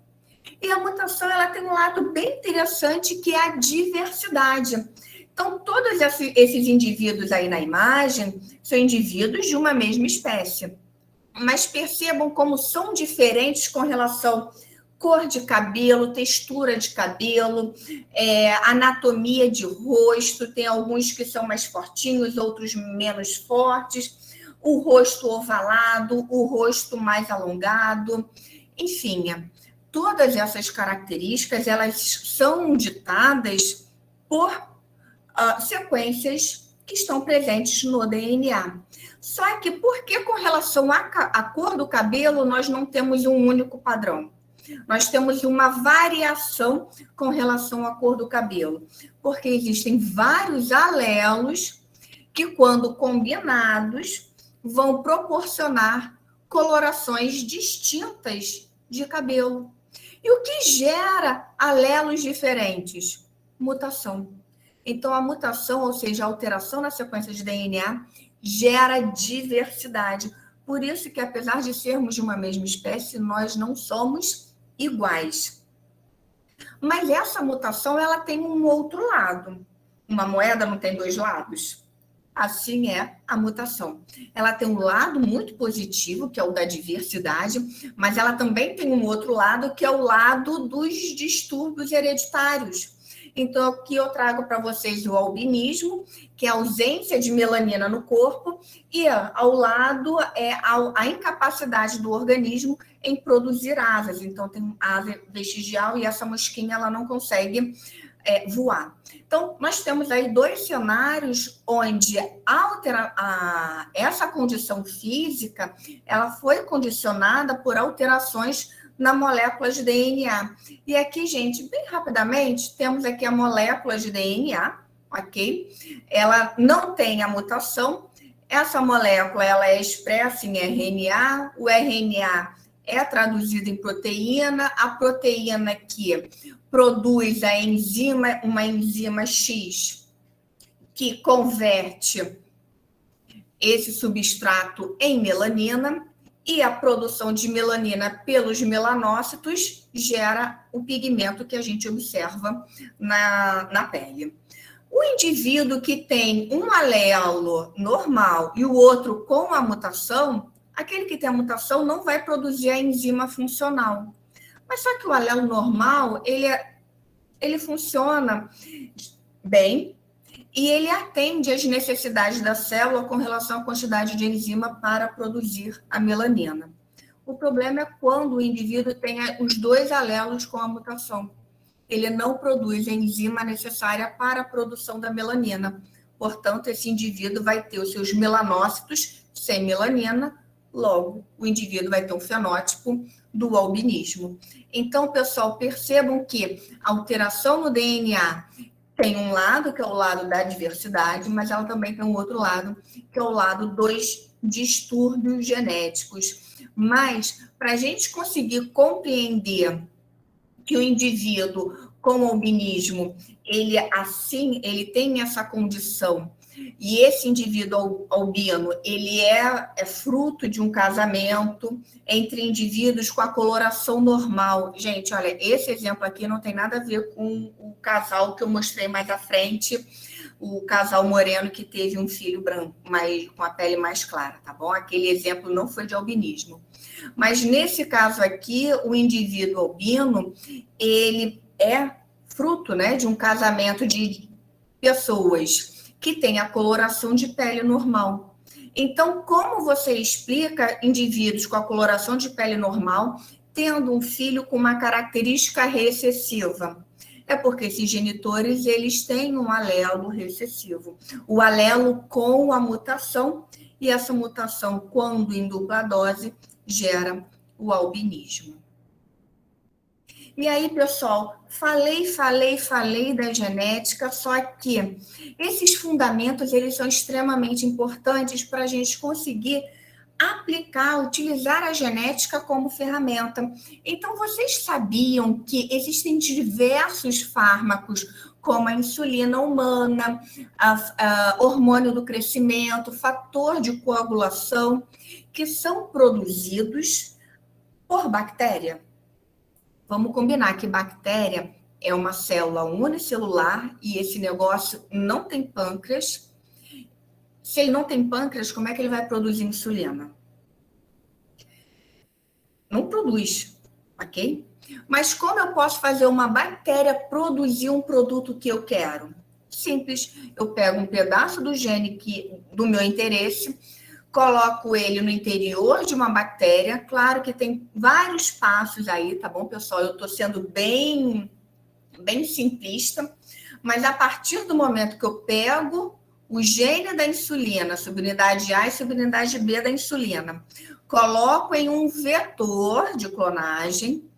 E a mutação ela tem um lado bem interessante que é a diversidade. Então, todos esses indivíduos aí na imagem são indivíduos de uma mesma espécie. Mas percebam como são diferentes com relação à cor de cabelo, textura de cabelo, anatomia de rosto. Tem alguns que são mais fortinhos, outros menos fortes. O rosto ovalado, o rosto mais alongado. Enfim, todas essas características elas são ditadas por sequências que estão presentes no DNA. Só que por que com relação à cor do cabelo nós não temos um único padrão? Nós temos uma variação com relação à cor do cabelo, porque existem vários alelos que, quando combinados, vão proporcionar colorações distintas de cabelo. E o que gera alelos diferentes? Mutação. Então, a mutação, ou seja, a alteração na sequência de DNA, gera diversidade. Por isso que, apesar de sermos de uma mesma espécie, nós não somos iguais. Mas essa mutação, ela tem um outro lado. Uma moeda não tem dois lados? Assim é a mutação. Ela tem um lado muito positivo, que é o da diversidade, mas ela também tem um outro lado, que é o lado dos distúrbios hereditários. Então, aqui eu trago para vocês o albinismo, que é a ausência de melanina no corpo, e ao lado é a incapacidade do organismo em produzir asas. Então, tem asa vestigial e essa mosquinha ela não consegue voar. Então, nós temos aí dois cenários onde essa condição física ela foi condicionada por alterações na molécula de DNA. E aqui, gente, bem rapidamente, temos aqui a molécula de DNA, ok? Ela não tem a mutação. Essa molécula ela é expressa em RNA, o RNA é traduzido em proteína, a proteína que produz a enzima, uma enzima X, que converte esse substrato em melanina, e a produção de melanina pelos melanócitos gera o pigmento que a gente observa na pele. O indivíduo que tem um alelo normal e o outro com a mutação, aquele que tem a mutação não vai produzir a enzima funcional. Mas só que o alelo normal, ele funciona bem e ele atende às necessidades da célula com relação à quantidade de enzima para produzir a melanina. O problema é quando o indivíduo tem os dois alelos com a mutação. Ele não produz a enzima necessária para a produção da melanina. Portanto, esse indivíduo vai ter os seus melanócitos sem melanina, logo, o indivíduo vai ter um fenótipo do albinismo. Então, pessoal, percebam que a alteração no DNA tem um lado, que é o lado da diversidade, mas ela também tem um outro lado, que é o lado dos distúrbios genéticos. Mas, para a gente conseguir compreender que o indivíduo com albinismo, ele tem essa condição, e esse indivíduo albino, ele é fruto de um casamento entre indivíduos com a coloração normal. Gente, olha, esse exemplo aqui não tem nada a ver com o casal que eu mostrei mais à frente, o casal moreno que teve um filho branco, com a pele mais clara, tá bom? Aquele exemplo não foi de albinismo. Mas nesse caso aqui, o indivíduo albino, ele é fruto, né, de um casamento de pessoas que têm a coloração de pele normal. Então, como você explica indivíduos com a coloração de pele normal tendo um filho com uma característica recessiva? É porque esses genitores, eles têm um alelo recessivo. O alelo com a mutação, e essa mutação, quando em dupla dose, gera o albinismo. E aí, pessoal, falei da genética, só que esses fundamentos, eles são extremamente importantes para a gente conseguir aplicar, utilizar a genética como ferramenta. Então, vocês sabiam que existem diversos fármacos, como a insulina humana, hormônio do crescimento, fator de coagulação, que são produzidos por bactéria? Vamos combinar que bactéria é uma célula unicelular e esse negócio não tem pâncreas. Se ele não tem pâncreas, como é que ele vai produzir insulina? Não produz, ok? Mas como eu posso fazer uma bactéria produzir um produto que eu quero? Simples, eu pego um pedaço do gene do meu interesse, coloco ele no interior de uma bactéria. Claro que tem vários passos aí, tá bom, pessoal? Eu estou sendo bem simplista, mas a partir do momento que eu pego o gene da insulina, subunidade A e subunidade B da insulina, coloco em um vetor de clonagem,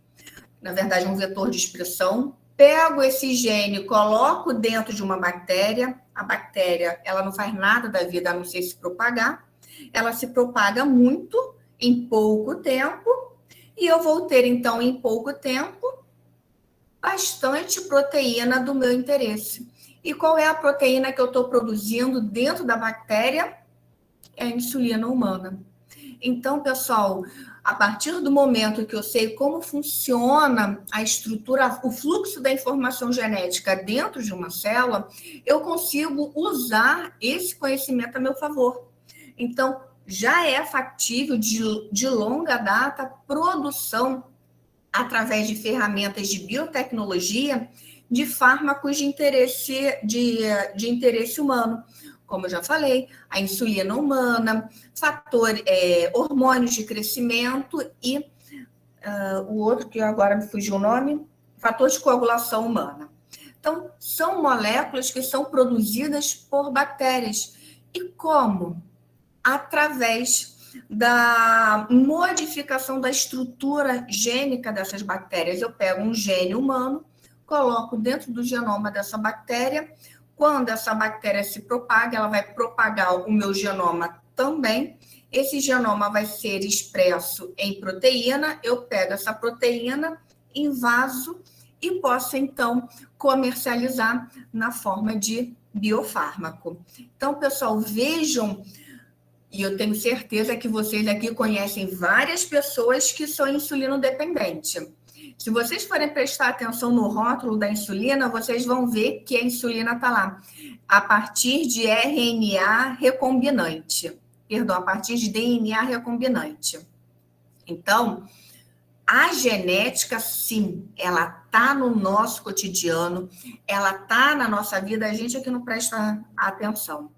na verdade, um vetor de expressão, pego esse gene, coloco dentro de uma bactéria. A bactéria, ela não faz nada da vida a não ser se propagar. Ela se propaga muito em pouco tempo, e eu vou ter, então, em pouco tempo, bastante proteína do meu interesse. E qual é a proteína que eu estou produzindo dentro da bactéria? É a insulina humana. Então, pessoal, a partir do momento que eu sei como funciona a estrutura, o fluxo da informação genética dentro de uma célula, eu consigo usar esse conhecimento a meu favor. Então, já é factível de longa data a produção, através de ferramentas de biotecnologia, de fármacos de interesse humano. Como eu já falei, a insulina humana, hormônios de crescimento e o outro, que agora me fugiu o nome, fator de coagulação humana. Então, são moléculas que são produzidas por bactérias. E como? Através da modificação da estrutura gênica dessas bactérias. Eu pego um gene humano, coloco dentro do genoma dessa bactéria. Quando essa bactéria se propaga, ela vai propagar o meu genoma também. Esse genoma vai ser expresso em proteína. Eu pego essa proteína, invaso e posso, então, comercializar na forma de biofármaco. Então, pessoal, vejam, e eu tenho certeza que vocês aqui conhecem várias pessoas que são insulinodependentes. Se vocês forem prestar atenção no rótulo da insulina, vocês vão ver que a insulina está lá, a partir de RNA recombinante, a partir de DNA recombinante. Então, a genética, sim, ela está no nosso cotidiano, ela está na nossa vida, a gente é que não presta atenção.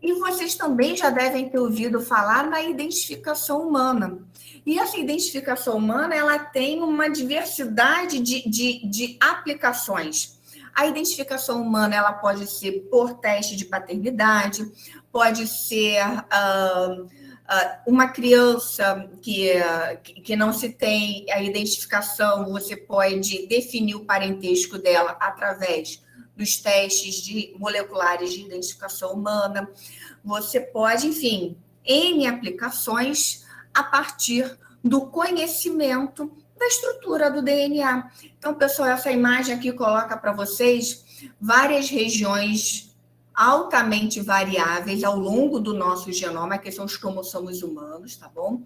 E vocês também já devem ter ouvido falar na identificação humana. E essa identificação humana, ela tem uma diversidade de aplicações. A identificação humana, ela pode ser por teste de paternidade, pode ser uma criança que não se tem a identificação, você pode definir o parentesco dela através dos testes moleculares de identificação humana. Você pode, enfim, N aplicações a partir do conhecimento da estrutura do DNA. Então, pessoal, essa imagem aqui coloca para vocês várias regiões altamente variáveis ao longo do nosso genoma, que são os cromossomos humanos, tá bom?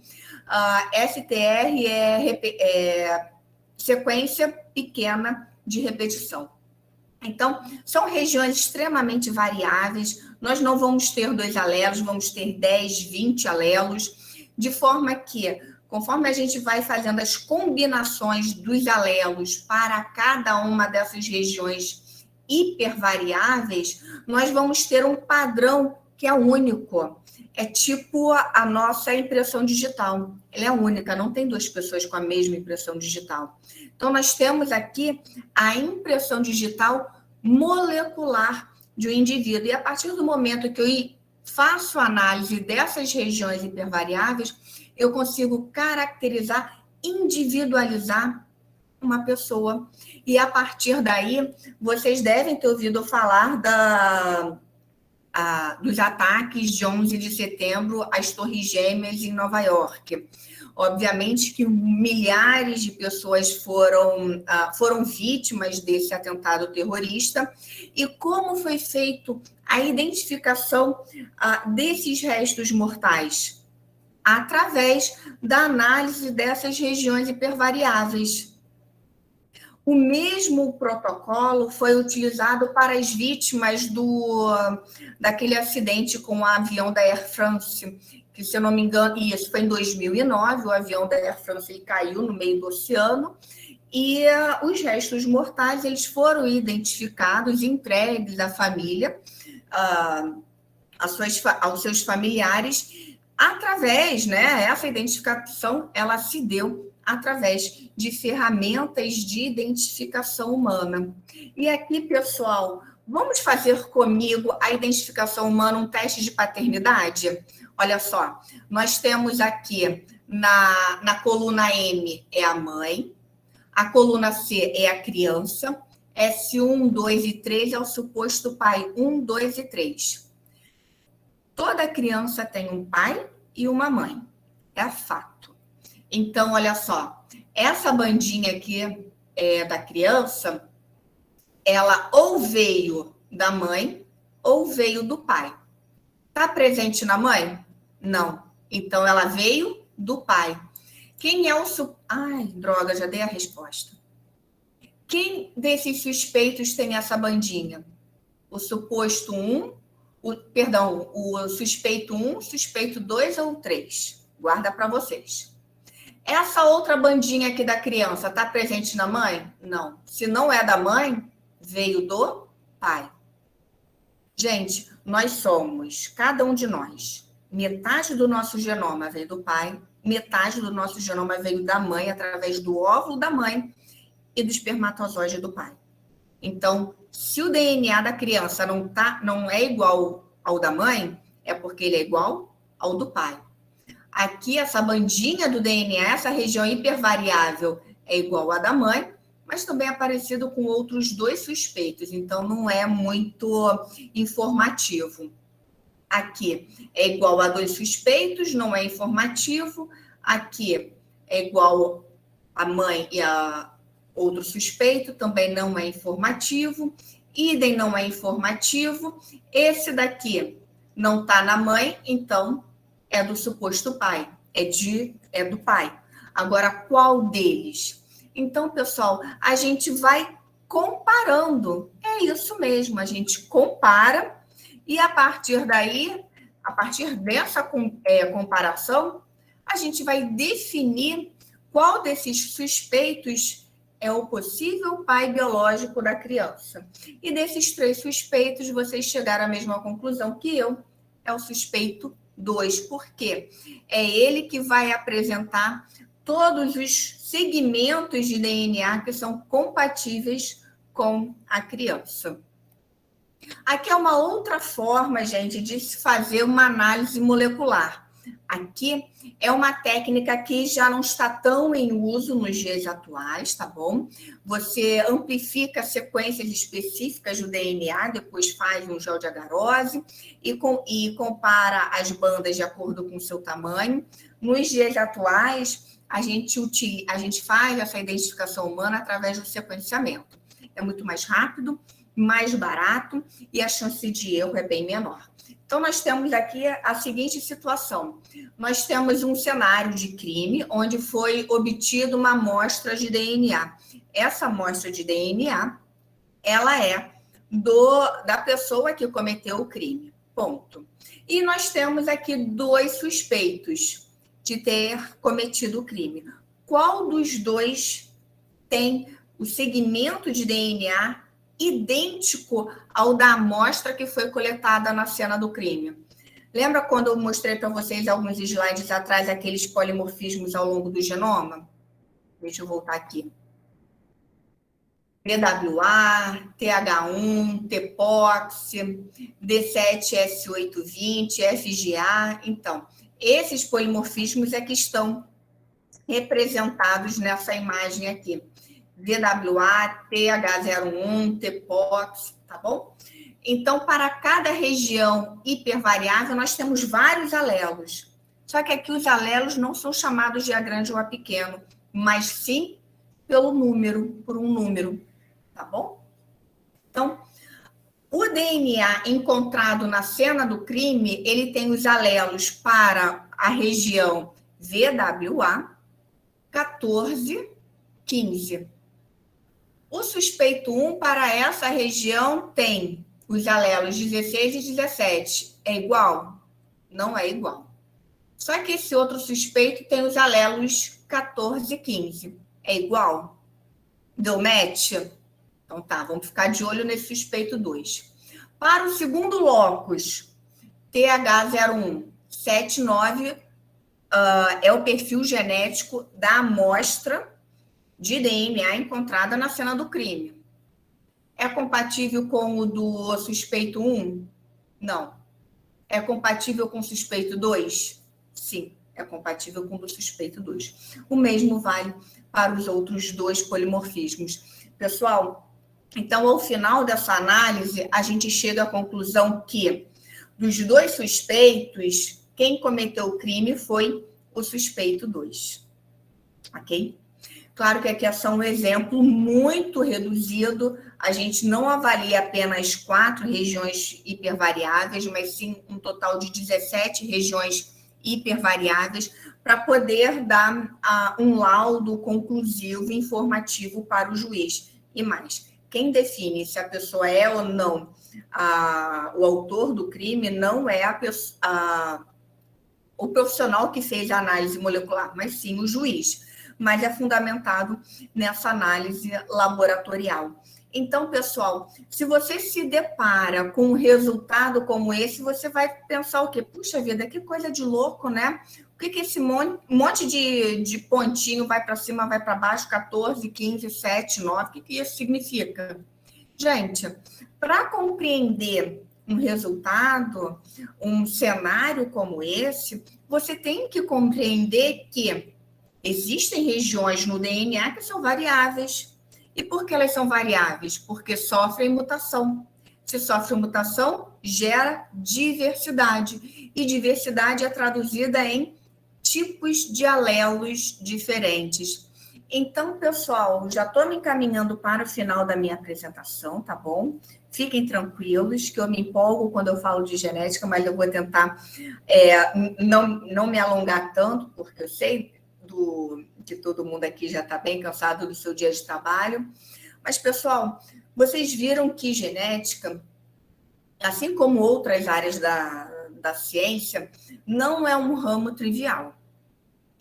STR é sequência pequena de repetição. Então, são regiões extremamente variáveis, nós não vamos ter 2 alelos, vamos ter 10, 20 alelos, de forma que, conforme a gente vai fazendo as combinações dos alelos para cada uma dessas regiões hipervariáveis, nós vamos ter um padrão que é único. É tipo a nossa impressão digital. Ela é única, não tem 2 pessoas com a mesma impressão digital. Então, nós temos aqui a impressão digital molecular de um indivíduo. E a partir do momento que eu faço análise dessas regiões hipervariáveis, eu consigo caracterizar, individualizar uma pessoa. E a partir daí, vocês devem ter ouvido falar dos ataques de 11 de setembro às Torres Gêmeas em Nova York. Obviamente que milhares de pessoas foram vítimas desse atentado terrorista. E como foi feito a identificação desses restos mortais? Através da análise dessas regiões hipervariáveis. O mesmo protocolo foi utilizado para as vítimas daquele acidente com o avião da Air France, que, se eu não me engano, isso foi em 2009, o avião da Air France ele caiu no meio do oceano, e os restos mortais eles foram identificados, entregues à família, aos seus familiares, através, né, essa identificação, ela se deu através de ferramentas de identificação humana. E aqui, pessoal, vamos fazer comigo a identificação humana, um teste de paternidade? Olha só, nós temos aqui na coluna M é a mãe, a coluna C é a criança, S1, 2 e 3 é o suposto pai, 1, 2 e 3. Toda criança tem um pai e uma mãe, é fato. Então, olha só, essa bandinha aqui da criança, ela ou veio da mãe ou veio do pai. Está presente na mãe? Não. Então, ela veio do pai. Quem é o... Ai, droga, já dei a resposta. Quem desses suspeitos tem essa bandinha? O suposto 1, o suspeito 1, suspeito 2 ou 3? Guarda para vocês. Essa outra bandinha aqui da criança está presente na mãe? Não. Se não é da mãe, veio do pai. Gente, nós somos, cada um de nós, metade do nosso genoma veio do pai, metade do nosso genoma veio da mãe, através do óvulo da mãe e do espermatozoide do pai. Então, se o DNA da criança não é igual ao da mãe, é porque ele é igual ao do pai. Aqui, essa bandinha do DNA, essa região hipervariável, é igual à da mãe, mas também é parecido com outros 2 suspeitos, então não é muito informativo. Aqui é igual a 2 suspeitos, não é informativo. Aqui é igual a mãe e a outro suspeito, também não é informativo. Idem não é informativo. Esse daqui não está na mãe, então é do suposto pai, é do pai. Agora, qual deles? Então, pessoal, a gente vai comparando. É isso mesmo, a gente compara e, a partir daí, a partir dessa comparação, a gente vai definir qual desses suspeitos é o possível pai biológico da criança. E desses 3 suspeitos, vocês chegaram à mesma conclusão que eu, é o suspeito 2. Por quê? É ele que vai apresentar todos os segmentos de DNA que são compatíveis com a criança. Aqui é uma outra forma, gente, de se fazer uma análise molecular. Aqui é uma técnica que já não está tão em uso nos dias atuais, tá bom? Você amplifica sequências específicas do DNA, depois faz um gel de agarose e compara as bandas de acordo com o seu tamanho. Nos dias atuais, a gente faz essa identificação humana através do sequenciamento. É muito mais rápido, mais barato e a chance de erro é bem menor. Então, nós temos aqui a seguinte situação. Nós temos um cenário de crime onde foi obtida uma amostra de DNA. Essa amostra de DNA, ela é da pessoa que cometeu o crime. Ponto. E nós temos aqui 2 suspeitos de ter cometido o crime. Qual dos 2 tem o segmento de DNA idêntico ao da amostra que foi coletada na cena do crime? Lembra quando eu mostrei para vocês alguns slides atrás aqueles polimorfismos ao longo do genoma? Deixa eu voltar aqui. PWA, TH1, TPOX, D7S820, FGA. Então, esses polimorfismos é que estão representados nessa imagem aqui. VWA, TH01, TPOX, tá bom? Então, para cada região hipervariável, nós temos vários alelos. Só que aqui os alelos não são chamados de A grande ou A pequeno, mas sim pelo número, por um número, tá bom? Então, o DNA encontrado na cena do crime, ele tem os alelos para a região VWA, 14, 15. O suspeito 1 para essa região tem os alelos 16 e 17. É igual? Não é igual. Só que esse outro suspeito tem os alelos 14 e 15. É igual? Deu match? Então tá, vamos ficar de olho nesse suspeito 2. Para o segundo locus, TH01, 79, é o perfil genético da amostra de DNA encontrada na cena do crime. É compatível com o do suspeito 1? Não. É compatível com o suspeito 2? Sim, é compatível com o do suspeito 2. O mesmo vale para os outros 2 polimorfismos. Pessoal, então, ao final dessa análise, a gente chega à conclusão que, dos 2 suspeitos, quem cometeu o crime foi o suspeito 2. Ok? Claro que aqui é só um exemplo muito reduzido, a gente não avalia apenas 4 regiões hipervariáveis, mas sim um total de 17 regiões hipervariáveis, para poder dar um laudo conclusivo e informativo para o juiz. E mais, quem define se a pessoa é ou não o autor do crime não é o profissional que fez a análise molecular, mas sim o juiz. Mas é fundamentado nessa análise laboratorial. Então, pessoal, se você se depara com um resultado como esse, você vai pensar o quê? Puxa vida, que coisa de louco, né? O que esse monte de pontinho vai para cima, vai para baixo, 14, 15, 7, 9, o que isso significa? Gente, para compreender um resultado, um cenário como esse, você tem que compreender que existem regiões no DNA que são variáveis. E por que elas são variáveis? Porque sofrem mutação. Se sofre mutação, gera diversidade. E diversidade é traduzida em tipos de alelos diferentes. Então, pessoal, já estou me encaminhando para o final da minha apresentação, tá bom? Fiquem tranquilos, que eu me empolgo quando eu falo de genética, mas eu vou tentar não me alongar tanto, porque eu sei que todo mundo aqui já está bem cansado do seu dia de trabalho. Mas, pessoal, vocês viram que genética, assim como outras áreas da da ciência não é um ramo trivial.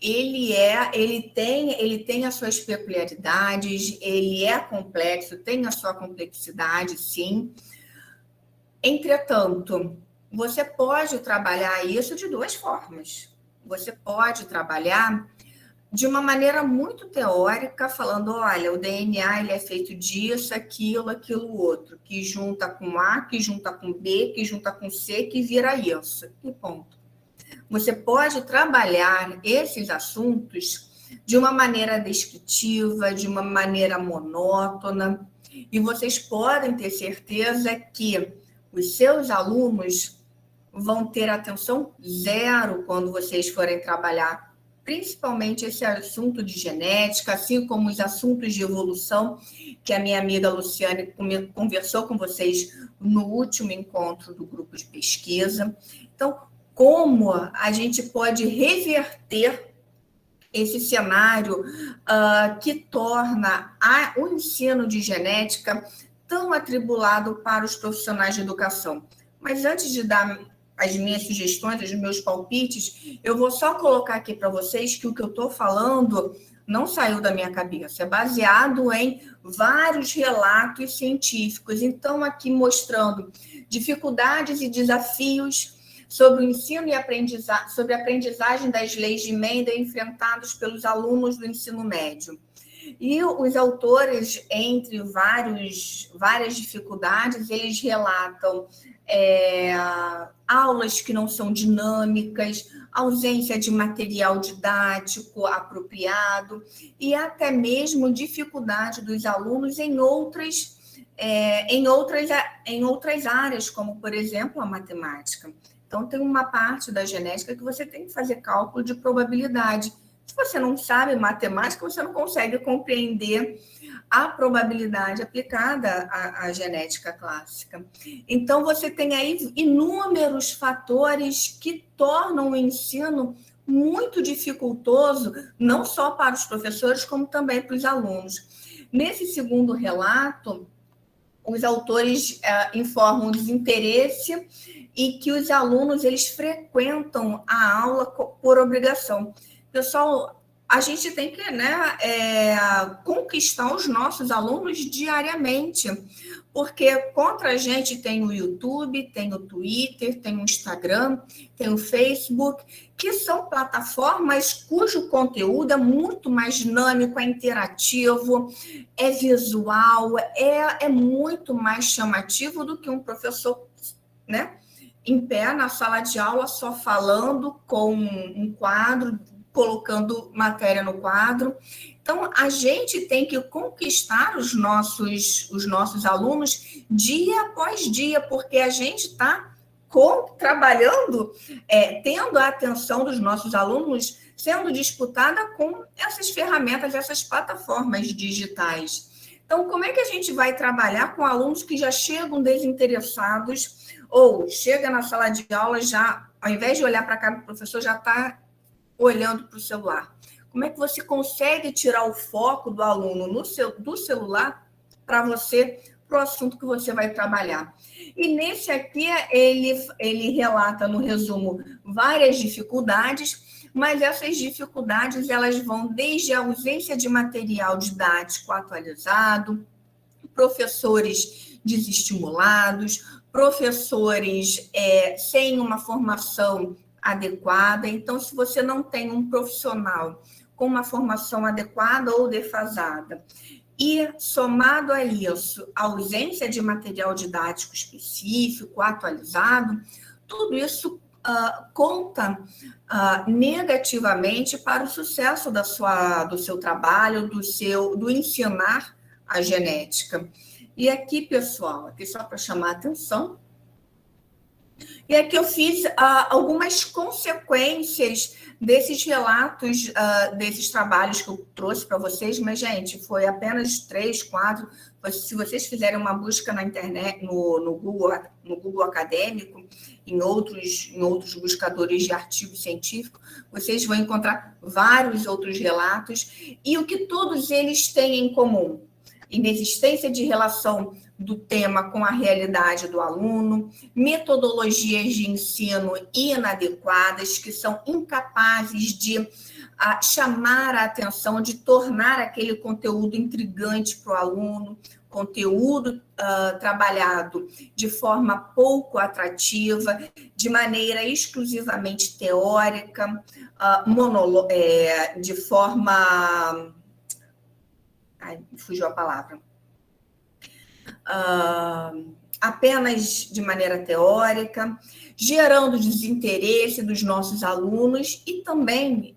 Ele tem as suas peculiaridades, ele é complexo, tem a sua complexidade, sim. Entretanto, você pode trabalhar isso de duas formas. Você pode trabalhar de uma maneira muito teórica, falando, olha, o DNA ele é feito disso, aquilo, outro, que junta com A, que junta com B, que junta com C, que vira isso, e ponto. Você pode trabalhar esses assuntos de uma maneira descritiva, de uma maneira monótona, e vocês podem ter certeza que os seus alunos vão ter atenção zero quando vocês forem trabalhar, principalmente esse assunto de genética, assim como os assuntos de evolução, que a minha amiga Luciane conversou com vocês no último encontro do grupo de pesquisa. Então, como a gente pode reverter esse cenário que torna o ensino de genética tão atribulado para os profissionais de educação. Mas antes de dar as minhas sugestões, os meus palpites, eu vou só colocar aqui para vocês que o que eu estou falando não saiu da minha cabeça, é baseado em vários relatos científicos. Então, aqui mostrando dificuldades e desafios sobre o ensino e sobre a aprendizagem das leis de Mendel enfrentados pelos alunos do ensino médio. E os autores, entre várias dificuldades, eles relatam aulas que não são dinâmicas, ausência de material didático apropriado e até mesmo dificuldade dos alunos em outras áreas, como, por exemplo, a matemática. Então, tem uma parte da genética que você tem que fazer cálculo de probabilidade. Se você não sabe matemática, você não consegue compreender a probabilidade aplicada à genética clássica. Então, você tem aí inúmeros fatores que tornam o ensino muito dificultoso, não só para os professores, como também para os alunos. Nesse segundo relato, os autores informam o desinteresse e que os alunos eles frequentam a aula por obrigação. Pessoal, a gente tem que conquistar os nossos alunos diariamente, porque contra a gente tem o YouTube, tem o Twitter, tem o Instagram, tem o Facebook, que são plataformas cujo conteúdo é muito mais dinâmico, é interativo, é visual, é muito mais chamativo do que um professor, em pé na sala de aula, só falando com um quadro, colocando matéria no quadro. Então, a gente tem que conquistar os nossos alunos dia após dia, porque a gente está trabalhando, tendo a atenção dos nossos alunos sendo disputada com essas ferramentas, essas plataformas digitais. Então, como é que a gente vai trabalhar com alunos que já chegam desinteressados ou chega na sala de aula já, ao invés de olhar para a cara do professor, já está olhando para o celular? Como é que você consegue tirar o foco do aluno do celular para o assunto que você vai trabalhar? E nesse aqui, ele relata, no resumo, várias dificuldades, mas essas dificuldades elas vão desde a ausência de material didático atualizado, professores desestimulados, professores sem uma formação adequada. Então, se você não tem um profissional com uma formação adequada ou defasada, e somado a isso, a ausência de material didático específico, atualizado, tudo isso conta negativamente para o sucesso do seu trabalho, do ensinar a genética. E aqui, pessoal, aqui só para chamar a atenção, e aqui eu fiz algumas consequências desses relatos, desses trabalhos que eu trouxe para vocês, mas, gente, foi apenas 3, 4. Se vocês fizerem uma busca na internet, no Google Acadêmico, em outros buscadores de artigo científico, vocês vão encontrar vários outros relatos, e o que todos eles têm em comum? inexistência de relação do tema com a realidade do aluno, metodologias de ensino inadequadas, que são incapazes de chamar a atenção, de tornar aquele conteúdo intrigante para o aluno, conteúdo trabalhado de forma pouco atrativa, de maneira exclusivamente teórica, de forma... Ai, fugiu a palavra. Apenas de maneira teórica, gerando desinteresse dos nossos alunos e também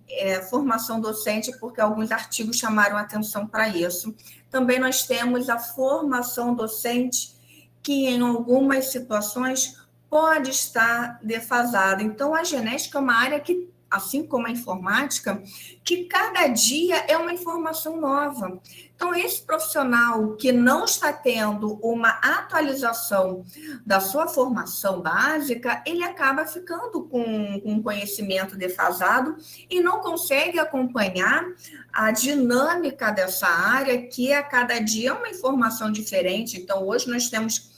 formação docente, porque alguns artigos chamaram atenção para isso. Também nós temos a formação docente, que em algumas situações pode estar defasada. Então, a genética é uma área que, assim como a informática, que cada dia é uma informação nova. Então, esse profissional que não está tendo uma atualização da sua formação básica, ele acaba ficando com um conhecimento defasado e não consegue acompanhar a dinâmica dessa área, que a cada dia é uma informação diferente. Então, hoje nós temos,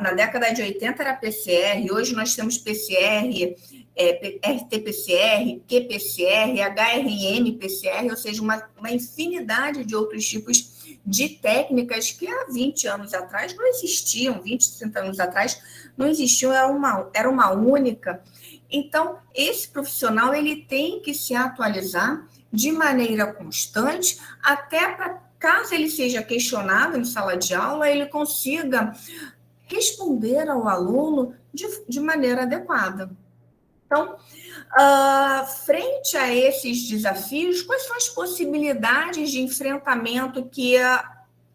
na década de 80 era PCR, hoje nós temos PCR, RT-PCR, QPCR, HRM-PCR, ou seja, uma infinidade de outros tipos de técnicas que há 20 anos atrás não existiam, 20, 30 anos atrás não existiam, era uma única. Então, esse profissional ele tem que se atualizar de maneira constante, até para, caso ele seja questionado em sala de aula, ele consiga responder ao aluno de maneira adequada. Então, frente a esses desafios, quais são as possibilidades de enfrentamento que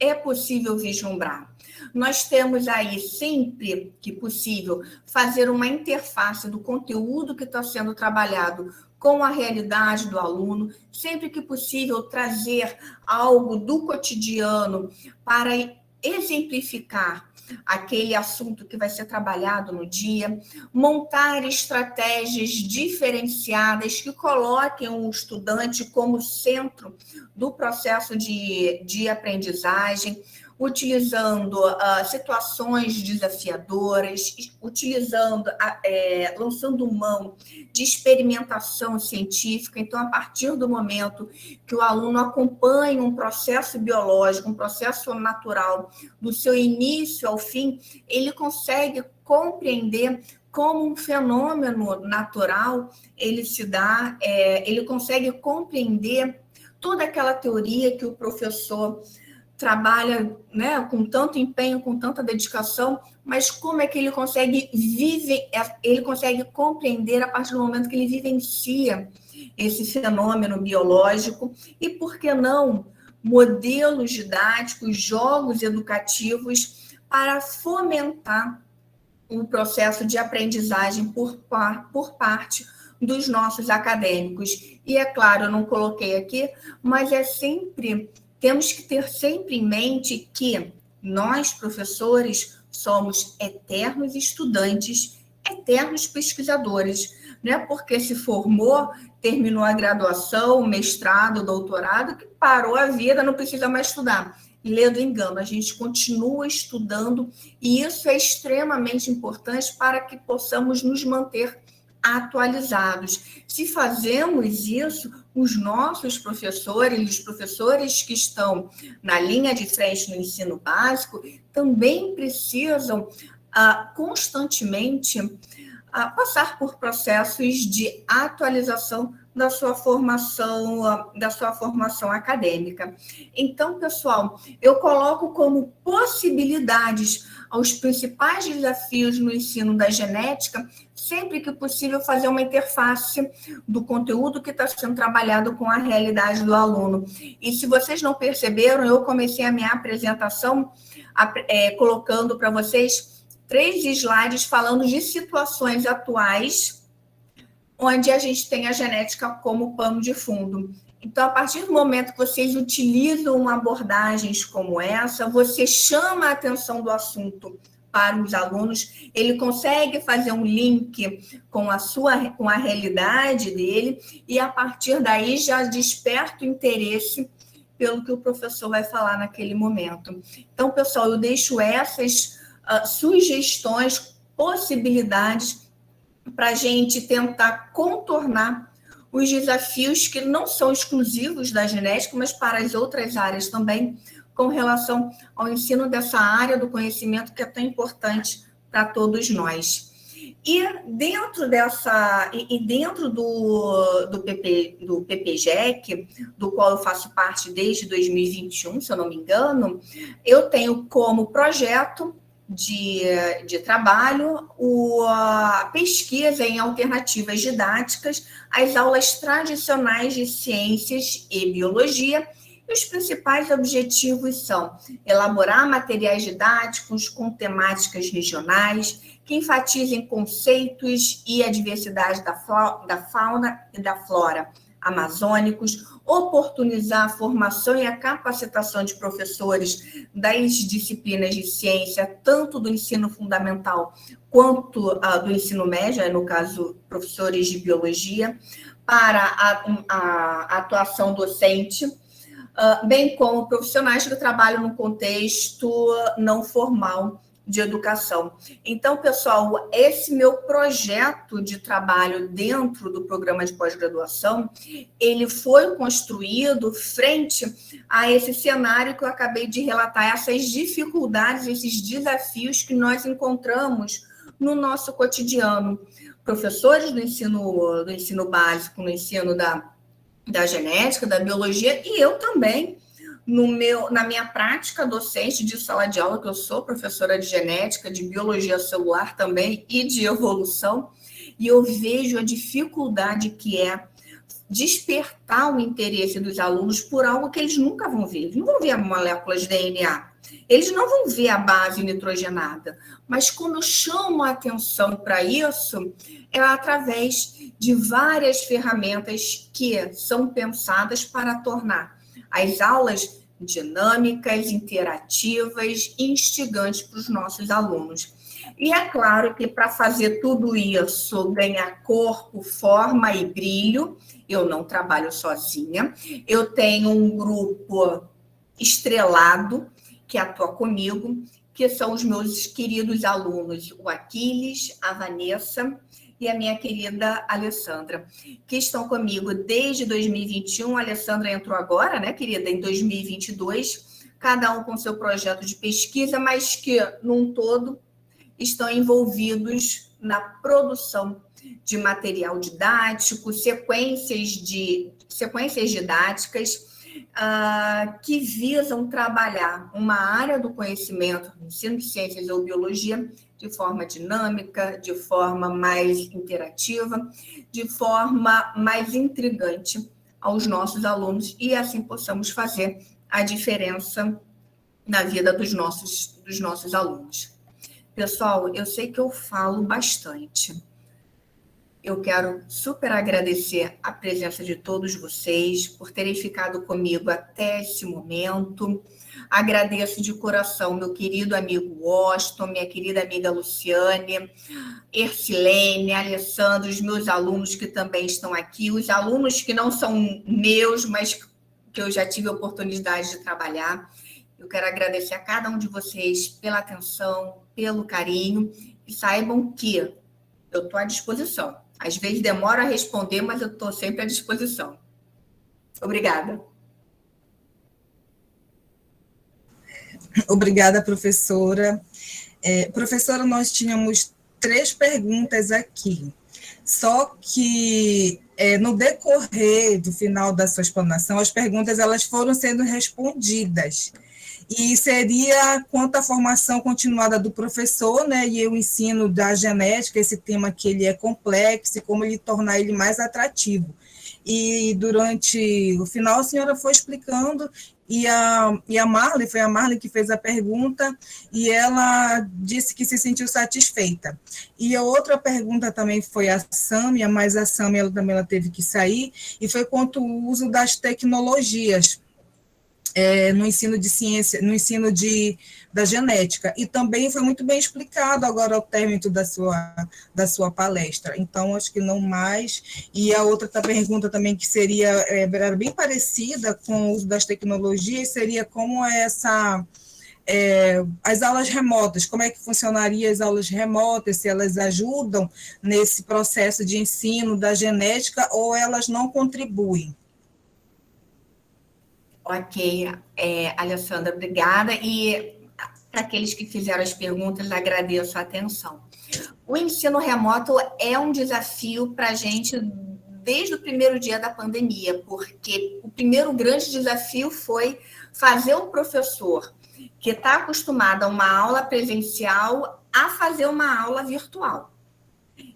é possível vislumbrar? Nós temos aí, sempre que possível, fazer uma interface do conteúdo que está sendo trabalhado com a realidade do aluno, sempre que possível trazer algo do cotidiano para exemplificar aquele assunto que vai ser trabalhado no dia, montar estratégias diferenciadas que coloquem o estudante como centro do processo de aprendizagem, utilizando situações desafiadoras, lançando mão de experimentação científica. Então, a partir do momento que o aluno acompanha um processo biológico, um processo natural, do seu início ao fim, ele consegue compreender como um fenômeno natural ele se dá, ele consegue compreender toda aquela teoria que o professor trabalha, né, com tanto empenho, com tanta dedicação, mas como é que ele consegue compreender a partir do momento que ele vivencia esse fenômeno biológico, e por que não modelos didáticos, jogos educativos para fomentar o processo de aprendizagem por parte dos nossos acadêmicos. E é claro, eu não coloquei aqui, mas temos que ter sempre em mente que nós, professores, somos eternos estudantes, eternos pesquisadores, né? Porque se formou, terminou a graduação, o mestrado, o doutorado, que parou a vida, não precisa mais estudar. Lê do engano, a gente continua estudando, e isso é extremamente importante para que possamos nos manter atualizados. Se fazemos isso, os nossos professores, os professores que estão na linha de frente no ensino básico, também precisam constantemente passar por processos de atualização da sua formação acadêmica. Então, pessoal, eu coloco como possibilidades aos principais desafios no ensino da genética, sempre que possível, fazer uma interface do conteúdo que está sendo trabalhado com a realidade do aluno. E se vocês não perceberam, eu comecei a minha apresentação colocando para vocês 3 slides falando de situações atuais onde a gente tem a genética como pano de fundo. Então, a partir do momento que vocês utilizam abordagens como essa, você chama a atenção do assunto para os alunos, ele consegue fazer um link com a realidade dele, e a partir daí já desperta o interesse pelo que o professor vai falar naquele momento. Então, pessoal, eu deixo essas sugestões, possibilidades para a gente tentar contornar os desafios que não são exclusivos da genética, mas para as outras áreas também, com relação ao ensino dessa área do conhecimento que é tão importante para todos nós. E dentro do PPGEC, do qual eu faço parte desde 2021, se eu não me engano, eu tenho como projeto de trabalho a pesquisa em alternativas didáticas às aulas tradicionais de ciências e biologia. E os principais objetivos são elaborar materiais didáticos com temáticas regionais, que enfatizem conceitos e a diversidade da fauna e da flora amazônicos, oportunizar a formação e a capacitação de professores das disciplinas de ciência, tanto do ensino fundamental quanto do ensino médio, no caso, professores de biologia, para a atuação docente, bem como profissionais que trabalham no contexto não formal de educação. Então, pessoal, esse meu projeto de trabalho dentro do programa de pós-graduação, ele foi construído frente a esse cenário que eu acabei de relatar, essas dificuldades, esses desafios que nós encontramos no nosso cotidiano. Professores do ensino básico, no ensino da genética, da biologia, e eu também, na minha prática docente de sala de aula, que eu sou professora de genética, de biologia celular também e de evolução, e eu vejo a dificuldade que é despertar o interesse dos alunos por algo que eles nunca vão ver. Eles não vão ver a molécula de DNA, eles não vão ver a base nitrogenada, mas como eu chamo a atenção para isso, é através de várias ferramentas que são pensadas para tornar as aulas dinâmicas, interativas e instigantes para os nossos alunos. E é claro que para fazer tudo isso, ganhar corpo, forma e brilho, eu não trabalho sozinha, eu tenho um grupo estrelado que atua comigo, que são os meus queridos alunos, o Aquiles, a Vanessa e a minha querida Alessandra, que estão comigo desde 2021. A Alessandra entrou agora, né, querida, em 2022, cada um com seu projeto de pesquisa, mas que, num todo, estão envolvidos na produção de material didático, sequências didáticas, que visam trabalhar uma área do conhecimento, ensino de ciências ou biologia, de forma dinâmica, de forma mais interativa, de forma mais intrigante aos nossos alunos, e assim possamos fazer a diferença na vida dos nossos alunos. Pessoal, eu sei que eu falo bastante. Eu quero super agradecer a presença de todos vocês por terem ficado comigo até esse momento. Agradeço de coração meu querido amigo Washington, minha querida amiga Luciane, Ercilene, Alessandro, os meus alunos que também estão aqui, os alunos que não são meus, mas que eu já tive a oportunidade de trabalhar. Eu quero agradecer a cada um de vocês pela atenção, pelo carinho, e saibam que eu estou à disposição. Às vezes demora a responder, mas eu estou sempre à disposição. Obrigada. Obrigada, professora. Professora, nós tínhamos 3 perguntas aqui, só que no decorrer do final da sua explanação, as perguntas elas foram sendo respondidas. E seria quanto à formação continuada do professor, né, e o ensino da genética, esse tema que ele é complexo, e como ele tornar ele mais atrativo. E durante o final a senhora foi explicando, e a Marley, foi a Marley que fez a pergunta, e ela disse que se sentiu satisfeita. E a outra pergunta também foi a Sâmia, mas a Sâmia ela teve que sair, e foi quanto ao uso das tecnologias. no ensino de ciência, no ensino da genética, e também foi muito bem explicado agora ao término da sua palestra. Então, acho que não mais. E a outra pergunta também, que era bem parecida com o uso das tecnologias, seria como as aulas remotas, como é que funcionaria as aulas remotas, se elas ajudam nesse processo de ensino da genética ou elas não contribuem? Ok, Alessandra, obrigada. E para aqueles que fizeram as perguntas, agradeço a atenção. O ensino remoto é um desafio para a gente desde o primeiro dia da pandemia, porque o primeiro grande desafio foi fazer o professor que está acostumado a uma aula presencial a fazer uma aula virtual.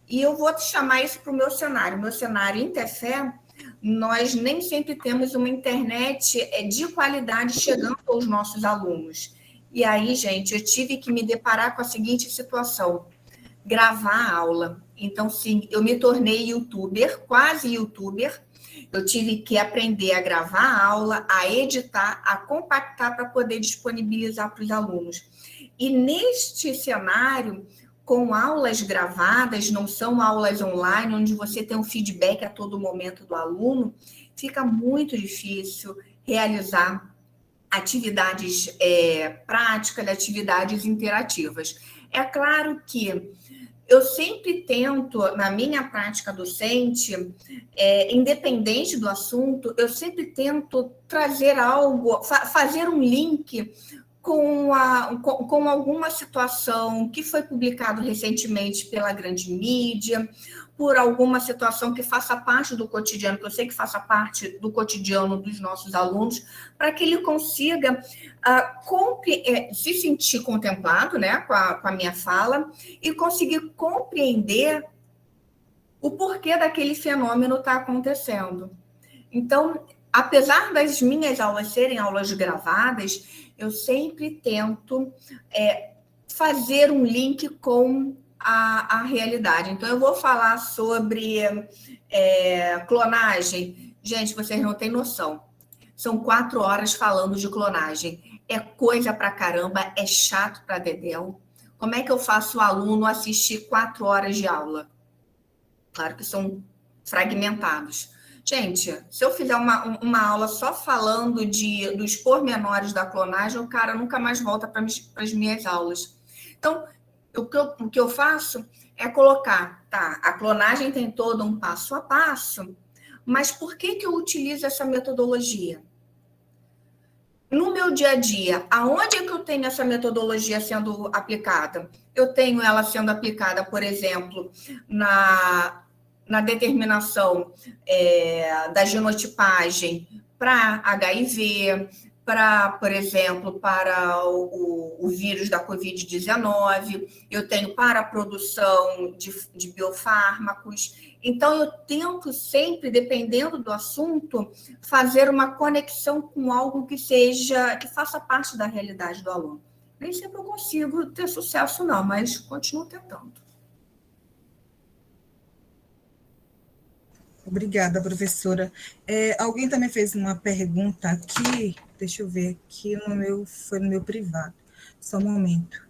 E eu vou te chamar isso para o meu cenário. Meu cenário Interfé, nós nem sempre temos uma internet de qualidade chegando aos nossos alunos. E aí, gente, eu tive que me deparar com a seguinte situação: gravar a aula. Então, sim, eu me tornei youtuber, quase youtuber. Eu tive que aprender a gravar a aula, a editar, a compactar para poder disponibilizar para os alunos. E neste cenário, com aulas gravadas, não são aulas online, onde você tem um feedback a todo momento do aluno, fica muito difícil realizar atividades práticas, atividades interativas. É claro que eu sempre tento, na minha prática docente, independente do assunto, eu sempre tento trazer algo, fazer um link com alguma situação que foi publicado recentemente pela grande mídia, por alguma situação que faça parte do cotidiano, que eu sei que faça parte do cotidiano dos nossos alunos, para que ele consiga se sentir contemplado, né, com a minha fala e conseguir compreender o porquê daquele fenômeno estar acontecendo. Então, apesar das minhas aulas serem aulas gravadas, eu sempre tento fazer um link com a realidade. Então, eu vou falar sobre clonagem. Gente, vocês não têm noção. São 4 horas falando de clonagem. É coisa pra caramba, é chato pra dedéu. Como é que eu faço o aluno assistir 4 horas de aula? Claro que são fragmentados. Gente, se eu fizer uma aula só falando dos pormenores da clonagem, o cara nunca mais volta para as minhas aulas. Então, o que eu faço é colocar, tá, a clonagem tem todo um passo a passo, mas por que eu utilizo essa metodologia? No meu dia a dia, aonde é que eu tenho essa metodologia sendo aplicada? Eu tenho ela sendo aplicada, por exemplo, na determinação da genotipagem para HIV, por exemplo, para o vírus da Covid-19, eu tenho para a produção de biofármacos. Então, eu tento sempre, dependendo do assunto, fazer uma conexão com algo que faça parte da realidade do aluno. Nem sempre eu consigo ter sucesso, não, mas continuo tentando. Obrigada, professora. Alguém também fez uma pergunta aqui, deixa eu ver, aqui foi no meu privado, só um momento.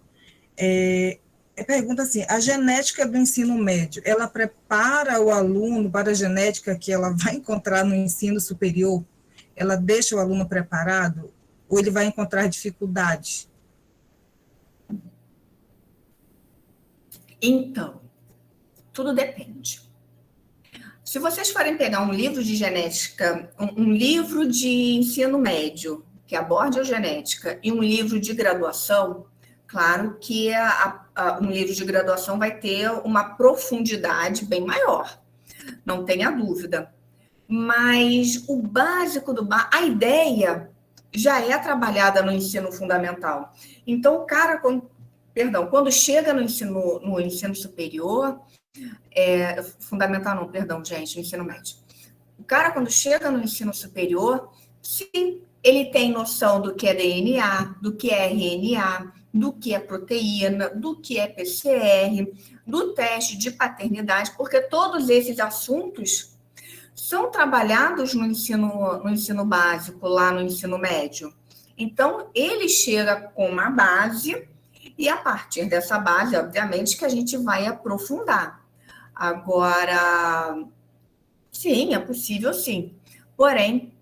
Pergunta assim, a genética do ensino médio, ela prepara o aluno para a genética que ela vai encontrar no ensino superior? Ela deixa o aluno preparado? Ou ele vai encontrar dificuldades? Então, tudo depende. Se vocês forem pegar um livro de genética, um livro de ensino médio, que aborde a genética, e um livro de graduação, claro que um livro de graduação vai ter uma profundidade bem maior, não tenha dúvida. Mas o básico a ideia já é trabalhada no ensino fundamental. Então, o cara, quando chega no ensino superior, fundamental não, perdão, gente, no ensino médio. O cara, quando chega no ensino superior, sim, ele tem noção do que é DNA, do que é RNA, do que é proteína, do que é PCR, do teste de paternidade, porque todos esses assuntos são trabalhados no ensino básico, lá no ensino médio. Então, ele chega com uma base e, a partir dessa base, obviamente, que a gente vai aprofundar. Agora, sim, é possível, sim. Porém,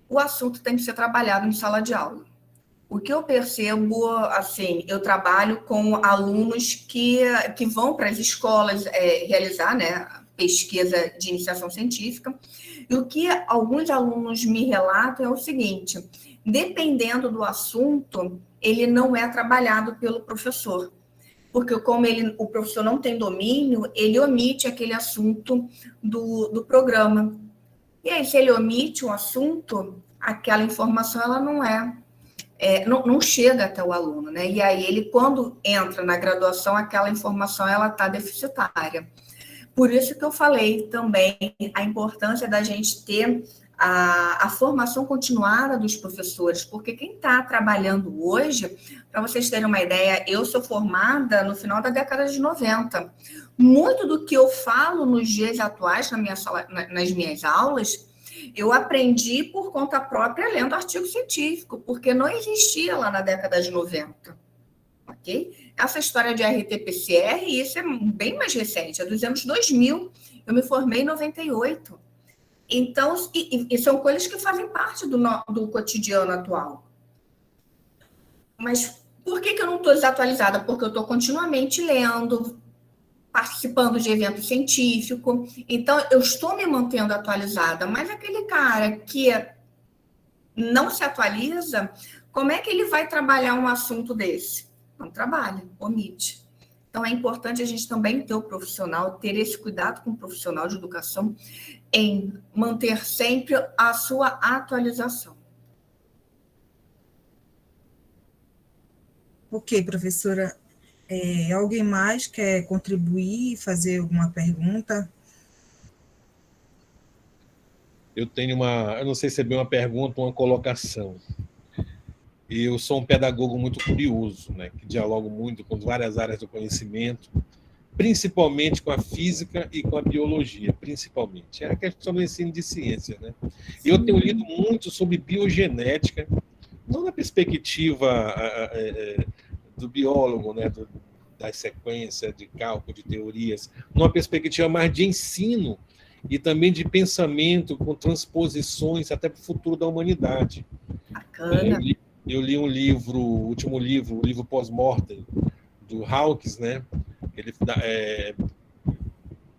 o assunto tem que ser trabalhado em sala de aula. O que eu percebo, assim, eu trabalho com alunos que vão para as escolas realizar, né, pesquisa de iniciação científica, e o que alguns alunos me relatam é o seguinte: dependendo do assunto, ele não é trabalhado pelo professor, porque como o professor não tem domínio, ele omite aquele assunto do programa. E aí, se ele omite um assunto, aquela informação ela não chega até o aluno, né? E aí ele, quando entra na graduação, aquela informação ela está deficitária. Por isso que eu falei também a importância da gente ter a formação continuada dos professores, porque quem está trabalhando hoje, para vocês terem uma ideia, eu sou formada no final da década de 90. Muito do que eu falo nos dias atuais nas minhas aulas, eu aprendi por conta própria lendo artigo científico, porque não existia lá na década de 90. Ok? Essa história de RT-PCR, isso é bem mais recente, é dos anos 2000. Eu me formei em 98. Então, e são coisas que fazem parte do cotidiano atual. Mas por que eu não estou desatualizada? Porque eu estou continuamente lendo, participando de evento científico, então eu estou me mantendo atualizada, mas aquele cara que não se atualiza, como é que ele vai trabalhar um assunto desse? Não trabalha, omite. Então é importante a gente também ter o profissional, ter esse cuidado com o profissional de educação em manter sempre a sua atualização. Ok, professora. Alguém mais quer contribuir, fazer alguma pergunta? Eu não sei se é bem uma pergunta ou uma colocação. Eu sou um pedagogo muito curioso, né, que dialogo muito com várias áreas do conhecimento, principalmente com a física e com a biologia, principalmente. É a questão do ensino de ciência, né? E eu tenho lido muito sobre biogenética, não na perspectiva do biólogo, né, da sequência de cálculo, de teorias, numa perspectiva mais de ensino e também de pensamento com transposições até para o futuro da humanidade. Bacana. Eu li um livro, o último livro, o livro Pós-Mortem, do Hawkes, né? Ele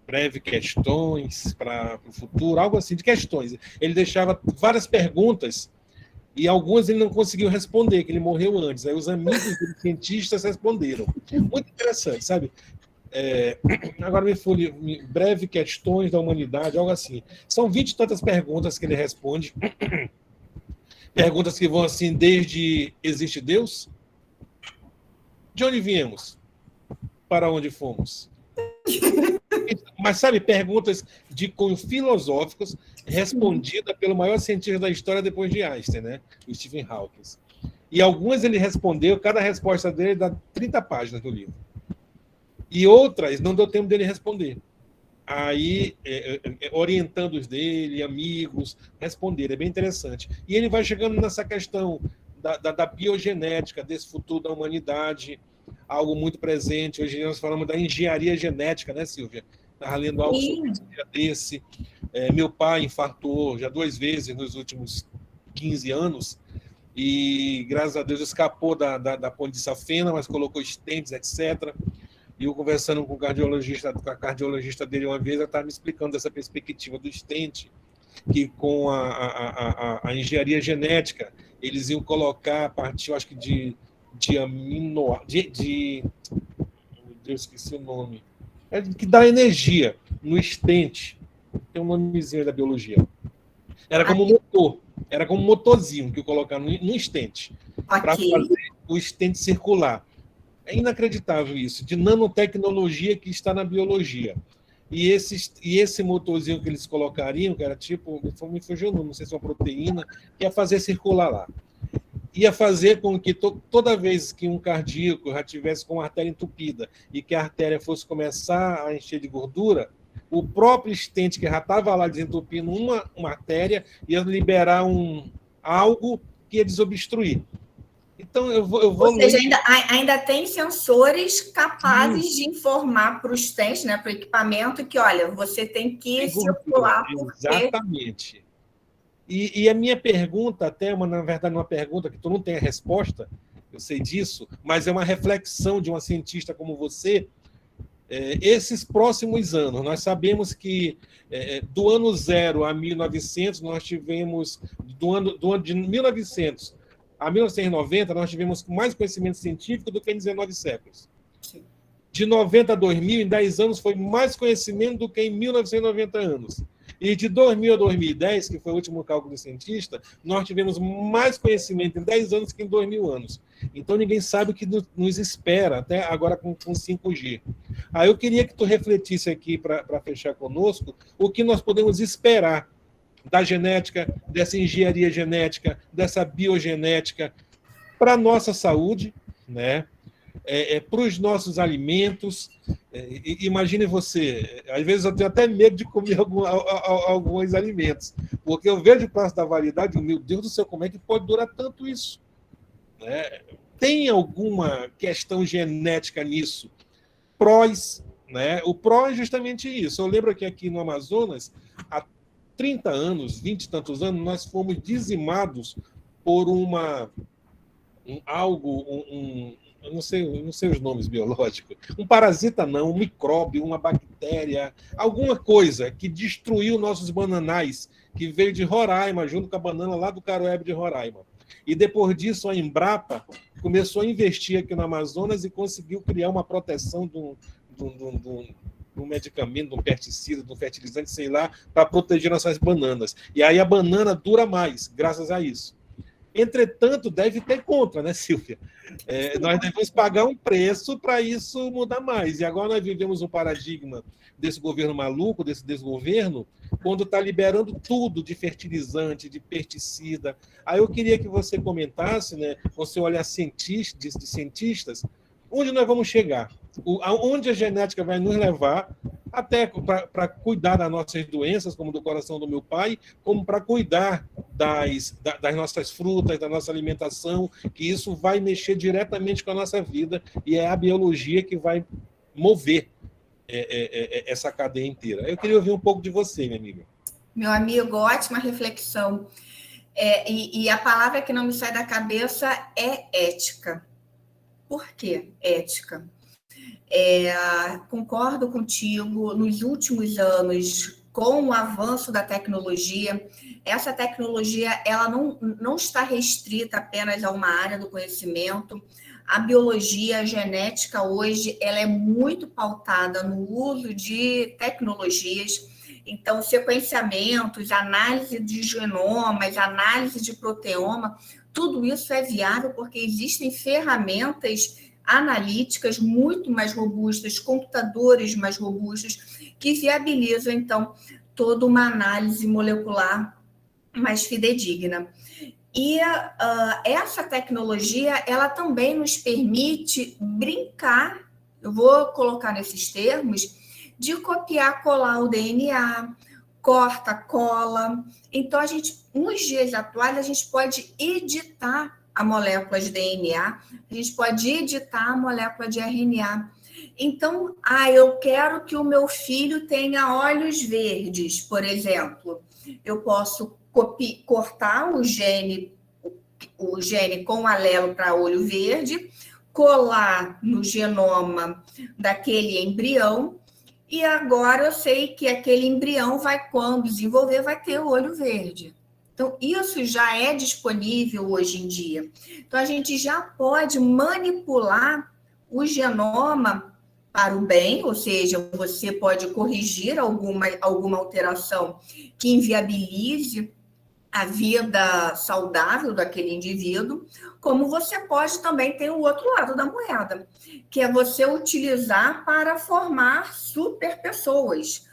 breve questões para o futuro, algo assim, de questões. Ele deixava várias perguntas e algumas ele não conseguiu responder, que ele morreu antes. Aí os amigos dos cientistas responderam. Muito interessante, sabe? Agora me folhe, breve questões da humanidade, algo assim. São 20 e tantas perguntas que ele responde. Perguntas que vão assim, desde existe Deus? De onde viemos? Para onde fomos? Mas, sabe, perguntas de cunho filosóficos respondidas pelo maior cientista da história depois de Einstein, né? O Stephen Hawking. E algumas ele respondeu, cada resposta dele dá 30 páginas do livro. E outras não deu tempo dele responder. Aí, orientando-os dele, amigos, responder. É bem interessante. E ele vai chegando nessa questão da biogenética, desse futuro da humanidade, algo muito presente. Hoje nós falamos da engenharia genética, né, Silvia? Estava lendo algo sobre esse dia desse. Meu pai infartou já 2 vezes nos últimos 15 anos e, graças a Deus, escapou da ponte de safena, mas colocou estentes, etc. E eu conversando com a cardiologista dele uma vez, ela estava me explicando essa perspectiva do stent, que com a engenharia genética, eles iam colocar a partir, eu acho que de eu esqueci o nome, que dá energia no stent. Tem um nomezinho da biologia. Era como um motor, era como um motorzinho que eu colocava no stent, para fazer o stent circular. É inacreditável isso, de nanotecnologia que está na biologia. E esse motorzinho que eles colocariam, que era tipo, me fugiu o nome, não sei se é uma proteína, que ia fazer circular lá. Ia fazer com que toda vez que um cardíaco já tivesse com a artéria entupida e que a artéria fosse começar a encher de gordura, o próprio stent que já estava lá desentupindo uma artéria ia liberar algo que ia desobstruir. Então, eu vou Ou seja, ler. ainda tem sensores capazes de informar para os testes, né, para o equipamento, que, olha, você tem que Tem gordura, circular porque... exatamente. E a minha pergunta, até, na verdade, uma pergunta que tu não tem a resposta, eu sei disso, mas é uma reflexão de uma cientista como você. Esses próximos anos, nós sabemos que do ano 0 a 1900, nós tivemos, do ano de 1900 a 1990, nós tivemos mais conhecimento científico do que em 19 séculos. De 90 a 2000, em 10 anos, foi mais conhecimento do que em 1990 anos. E de 2000 a 2010, que foi o último cálculo do cientista, nós tivemos mais conhecimento em 10 anos que em 2000 anos. Então, ninguém sabe o que nos espera, até agora com 5G. Aí eu queria que tu refletisse aqui, para fechar conosco, o que nós podemos esperar da genética, dessa engenharia genética, dessa biogenética, para a nossa saúde, né? Para os nossos alimentos. Imagine você, às vezes eu tenho até medo de comer alguns alimentos, porque eu vejo o prazo da validade, meu Deus do céu, como é que pode durar tanto isso? Né? Tem alguma questão genética nisso? Prós, né? O pró é justamente isso. Eu lembro que aqui no Amazonas, há 30 anos, 20 e tantos anos, nós fomos dizimados por eu não sei os nomes biológicos, um parasita não, um micróbio, uma bactéria, alguma coisa que destruiu nossos bananais, que veio de Roraima, junto com a banana lá do Caroebe de Roraima. E depois disso, a Embrapa começou a investir aqui no Amazonas e conseguiu criar uma proteção de um medicamento, de um pesticida, de um fertilizante, sei lá, para proteger nossas bananas. E aí a banana dura mais, graças a isso. Entretanto, deve ter contra, né, Silvia? Nós devemos pagar um preço para isso mudar mais. E agora nós vivemos um paradigma desse governo maluco, desse desgoverno, quando está liberando tudo de fertilizante, de pesticida. Aí eu queria que você comentasse, né, com seu olhar de cientistas, onde nós vamos chegar? Onde a genética vai nos levar, até para cuidar das nossas doenças, como do coração do meu pai, como para cuidar das nossas frutas, da nossa alimentação, que isso vai mexer diretamente com a nossa vida, e é a biologia que vai mover essa cadeia inteira. Eu queria ouvir um pouco de você, minha amiga. Meu amigo, ótima reflexão. E a palavra que não me sai da cabeça é ética. Por quê? Ética. Concordo contigo, nos últimos anos, com o avanço da tecnologia, essa tecnologia ela não está restrita apenas a uma área do conhecimento. A biologia, a genética hoje, ela é muito pautada no uso de tecnologias. Então, sequenciamentos, análise de genomas, análise de proteoma, tudo isso é viável porque existem ferramentas analíticas muito mais robustas, computadores mais robustos, que viabilizam, então, toda uma análise molecular mais fidedigna. E essa tecnologia, ela também nos permite brincar, eu vou colocar nesses termos, de copiar, colar o DNA, corta, cola. Então, nos dias atuais, a gente pode editar a molécula de DNA, a gente pode editar a molécula de RNA. Então, eu quero que o meu filho tenha olhos verdes, por exemplo. Eu posso cortar o gene com alelo para olho verde, colar no genoma daquele embrião, e agora eu sei que aquele embrião quando desenvolver, vai ter o olho verde. Então, isso já é disponível hoje em dia. Então, a gente já pode manipular o genoma para o bem, ou seja, você pode corrigir alguma alteração que inviabilize a vida saudável daquele indivíduo, como você pode também ter o outro lado da moeda, que é você utilizar para formar super pessoas.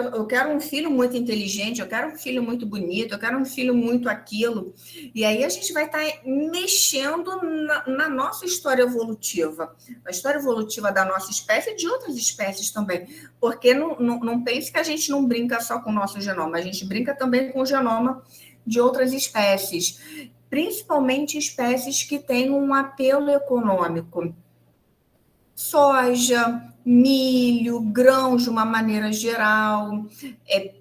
Eu quero um filho muito inteligente, eu quero um filho muito bonito, eu quero um filho muito aquilo. E aí a gente vai estar mexendo na nossa história evolutiva, na história evolutiva da nossa espécie e de outras espécies também. Porque não pense que a gente não brinca só com o nosso genoma, a gente brinca também com o genoma de outras espécies, principalmente espécies que têm um apelo econômico. Soja, milho, grãos de uma maneira geral,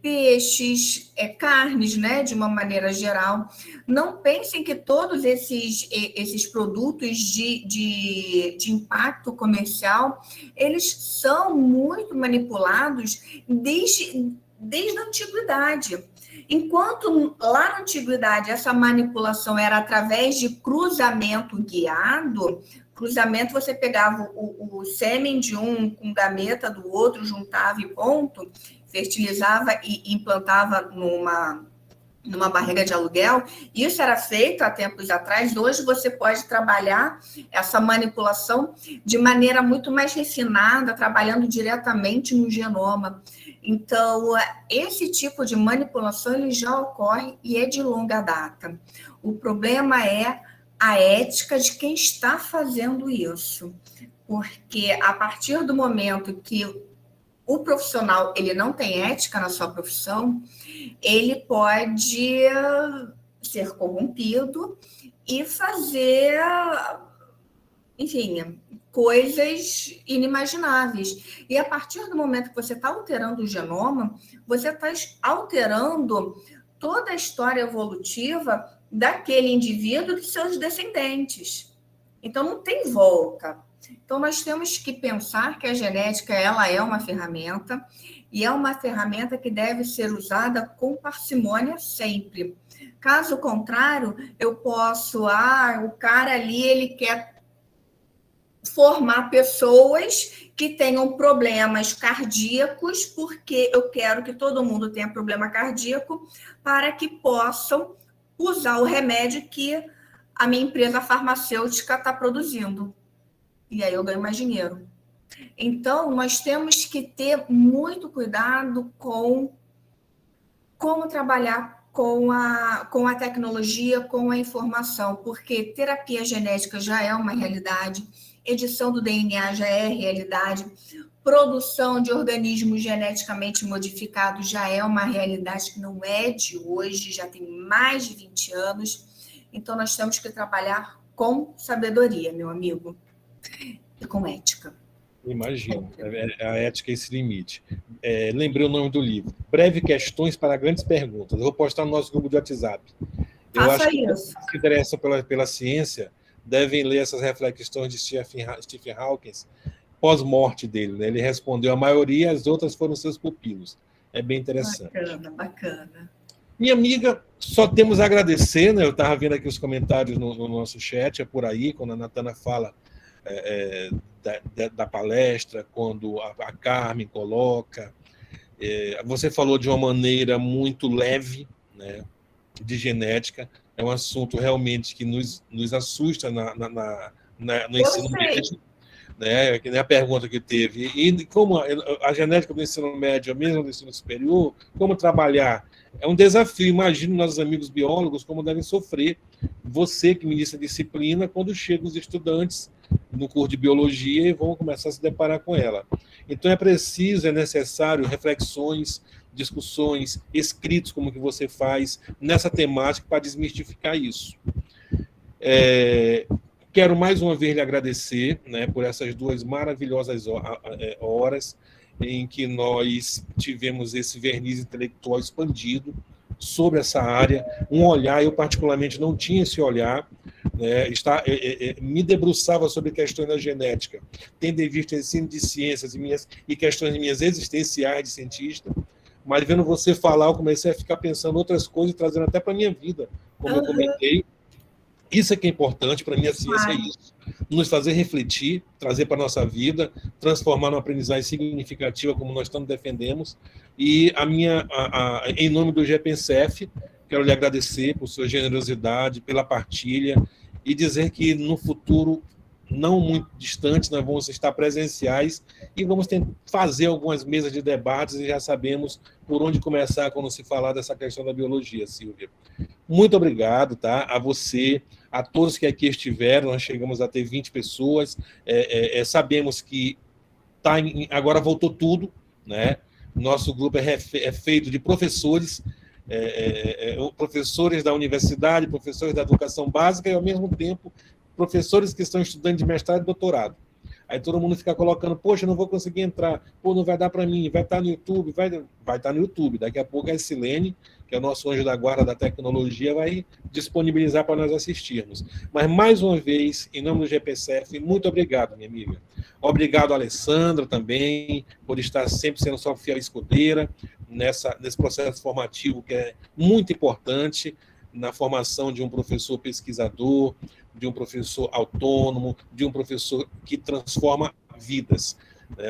peixes, carnes, né, de uma maneira geral. Não pensem que todos esses produtos de impacto comercial, eles são muito manipulados desde a antiguidade. Enquanto lá na antiguidade essa manipulação era através de cruzamento guiado, cruzamento, você pegava o sêmen de um com gameta do outro, juntava e ponto, fertilizava e implantava numa barriga de aluguel. Isso era feito há tempos atrás. Hoje você pode trabalhar essa manipulação de maneira muito mais refinada, trabalhando diretamente no genoma. Então, esse tipo de manipulação ele já ocorre e é de longa data. O problema é a ética de quem está fazendo isso, porque a partir do momento que o profissional ele não tem ética na sua profissão, ele pode ser corrompido e fazer, enfim, coisas inimagináveis. E a partir do momento que você está alterando o genoma, você está alterando toda a história evolutiva daquele indivíduo e de seus descendentes. Então, não tem volta. Então, nós temos que pensar que a genética ela é uma ferramenta e é uma ferramenta que deve ser usada com parcimônia sempre. Caso contrário, eu posso, o cara ali, ele quer formar pessoas que tenham problemas cardíacos, porque eu quero que todo mundo tenha problema cardíaco, para que possam usar o remédio que a minha empresa farmacêutica está produzindo. E aí eu ganho mais dinheiro. Então, nós temos que ter muito cuidado com como trabalhar com a tecnologia, com a informação, porque terapia genética já é uma realidade, edição do DNA já é realidade, produção de organismos geneticamente modificados já é uma realidade que não é de hoje, já tem mais de 20 anos. Então, nós temos que trabalhar com sabedoria, meu amigo, e com ética. Imagino, a ética é esse limite. Lembrei o nome do livro, Breve Questões para Grandes Perguntas. Eu vou postar no nosso grupo de WhatsApp. Eu acho que os que se interessam pela ciência devem ler essas reflexões de Stephen Hawking, pós-morte dele, né? Ele respondeu a maioria, as outras foram seus pupilos. É bem interessante. Bacana. Minha amiga, só temos a agradecer, né? Eu estava vendo aqui os comentários no nosso chat, é por aí, quando a Natana fala da palestra, quando a Carmen coloca. Você falou de uma maneira muito leve, né, de genética. É um assunto realmente que nos assusta no ensino médio. Né, que nem a pergunta que teve. E como a genética do ensino médio, mesmo do ensino superior, como trabalhar? É um desafio. Imagino nossos amigos biólogos como devem sofrer. Você que ministra disciplina, quando chegam os estudantes no curso de biologia e vão começar a se deparar com ela. Então é necessário reflexões, discussões, escritos como que você faz nessa temática para desmistificar isso. Quero mais uma vez lhe agradecer, né, por essas 2 maravilhosas horas em que nós tivemos esse verniz intelectual expandido sobre essa área, um olhar, eu particularmente não tinha esse olhar, né, me debruçava sobre questões da genética, tendo em vista ensino de ciências e questões minhas existenciais de cientista, mas vendo você falar, eu comecei a ficar pensando outras coisas, trazendo até para a minha vida, como eu comentei. Isso é que é importante, para mim a ciência é isso, nos fazer refletir, trazer para a nossa vida, transformar numa aprendizagem significativa, como nós tanto defendemos, e em nome do GPNCF, quero lhe agradecer por sua generosidade, pela partilha, e dizer que no futuro, não muito distante, nós vamos estar presenciais e vamos fazer algumas mesas de debates e já sabemos por onde começar quando se falar dessa questão da biologia, Silvia. Muito obrigado, tá? A você, a todos que aqui estiveram, nós chegamos a ter 20 pessoas, sabemos que agora voltou tudo, né? Nosso grupo é feito de professores professores da universidade, professores da educação básica e, ao mesmo tempo, professores que estão estudando de mestrado e doutorado. Aí todo mundo fica colocando, poxa, não vou conseguir entrar, pô, não vai dar para mim, vai estar no YouTube, vai estar no YouTube. Daqui a pouco a Silene, que é o nosso anjo da guarda da tecnologia, vai disponibilizar para nós assistirmos. Mas, mais uma vez, em nome do GPCF, muito obrigado, minha amiga. Obrigado, Alessandra, também, por estar sempre sendo sua fiel escudeira nesse processo formativo que é muito importante na formação de um professor pesquisador, de um professor autônomo, de um professor que transforma vidas,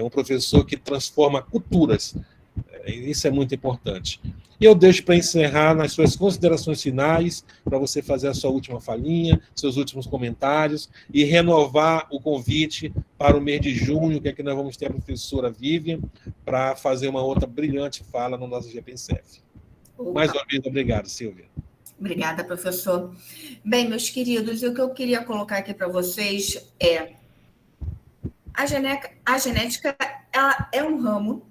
um professor que transforma culturas. Isso é muito importante. E eu deixo para encerrar nas suas considerações finais, para você fazer a sua última falinha, seus últimos comentários, e renovar o convite para o mês de junho, que aqui nós vamos ter a professora Vivian, para fazer uma outra brilhante fala no nosso GPCF. Mais uma vez, obrigado, Silvia. Obrigada, professor. Bem, meus queridos, o que eu queria colocar aqui para vocês é a genética ela é um ramo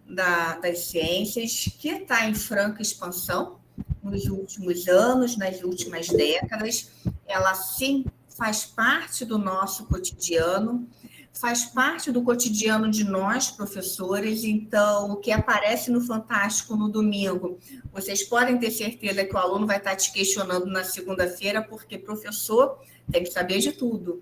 das ciências que está em franca expansão nos últimos anos, nas últimas décadas. Ela, sim, faz parte do nosso cotidiano, faz parte do cotidiano de nós, professores. Então, o que aparece no Fantástico no domingo, vocês podem ter certeza que o aluno vai estar te questionando na segunda-feira, porque professor tem que saber de tudo.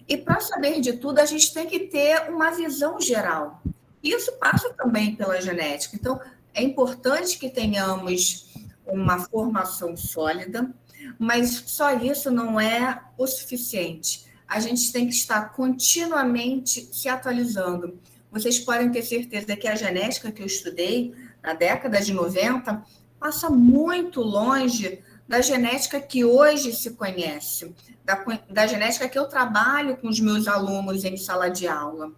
E para saber de tudo, a gente tem que ter uma visão geral. Isso passa também pela genética. Então, é importante que tenhamos uma formação sólida, mas só isso não é o suficiente. A gente tem que estar continuamente se atualizando. Vocês podem ter certeza que a genética que eu estudei na década de 90 passa muito longe da genética que hoje se conhece, da genética que eu trabalho com os meus alunos em sala de aula.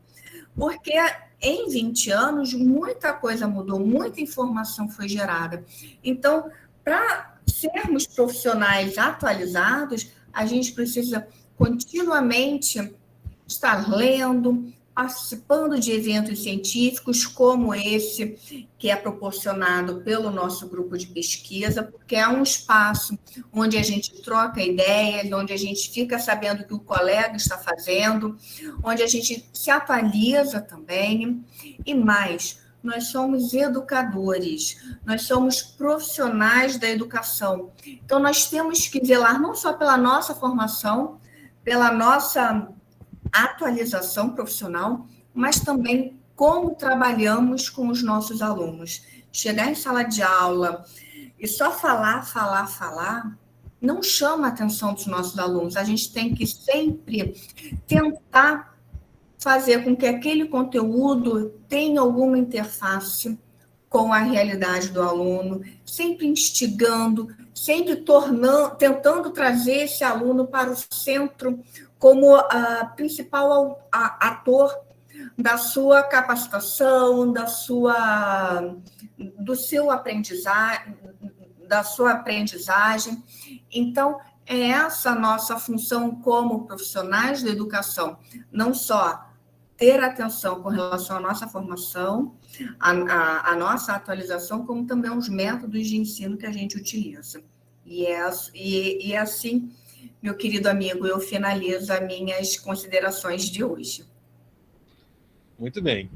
Porque em 20 anos, muita coisa mudou, muita informação foi gerada. Então, para sermos profissionais atualizados, a gente precisa continuamente estar lendo, participando de eventos científicos como esse, que é proporcionado pelo nosso grupo de pesquisa, porque é um espaço onde a gente troca ideias, onde a gente fica sabendo o que o colega está fazendo, onde a gente se atualiza também. E mais, nós somos educadores, nós somos profissionais da educação. Então, nós temos que zelar não só pela nossa formação, pela nossa atualização profissional, mas também como trabalhamos com os nossos alunos. Chegar em sala de aula e só falar, não chama a atenção dos nossos alunos. A gente tem que sempre tentar fazer com que aquele conteúdo tenha alguma interface com a realidade do aluno, sempre instigando, sempre tentando trazer esse aluno para o centro como a principal ator da sua capacitação, do seu aprendizagem, da sua aprendizagem. Então, é essa a nossa função como profissionais da educação, não só ter atenção com relação à nossa formação, à nossa atualização, como também aos métodos de ensino que a gente utiliza. E é assim, meu querido amigo, eu finalizo as minhas considerações de hoje. Muito bem.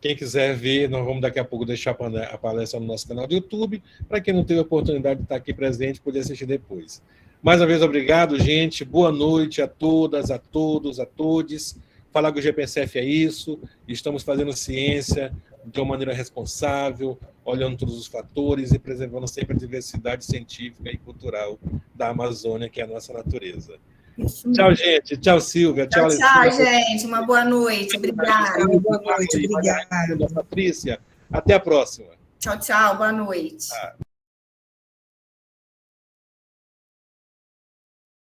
Quem quiser ver, nós vamos daqui a pouco deixar a palestra no nosso canal do YouTube, para quem não teve a oportunidade de estar aqui presente, poder assistir depois. Mais uma vez, obrigado, gente. Boa noite a todas, a todos, a todes. Falar que o GPCF é isso, estamos fazendo ciência de uma maneira responsável, olhando todos os fatores e preservando sempre a diversidade científica e cultural da Amazônia, que é a nossa natureza. Tchau, gente. Tchau, Silvia. Tchau, gente. Uma boa noite. Obrigada. Boa noite. Obrigada. Patrícia. Até a próxima. Tchau, boa noite.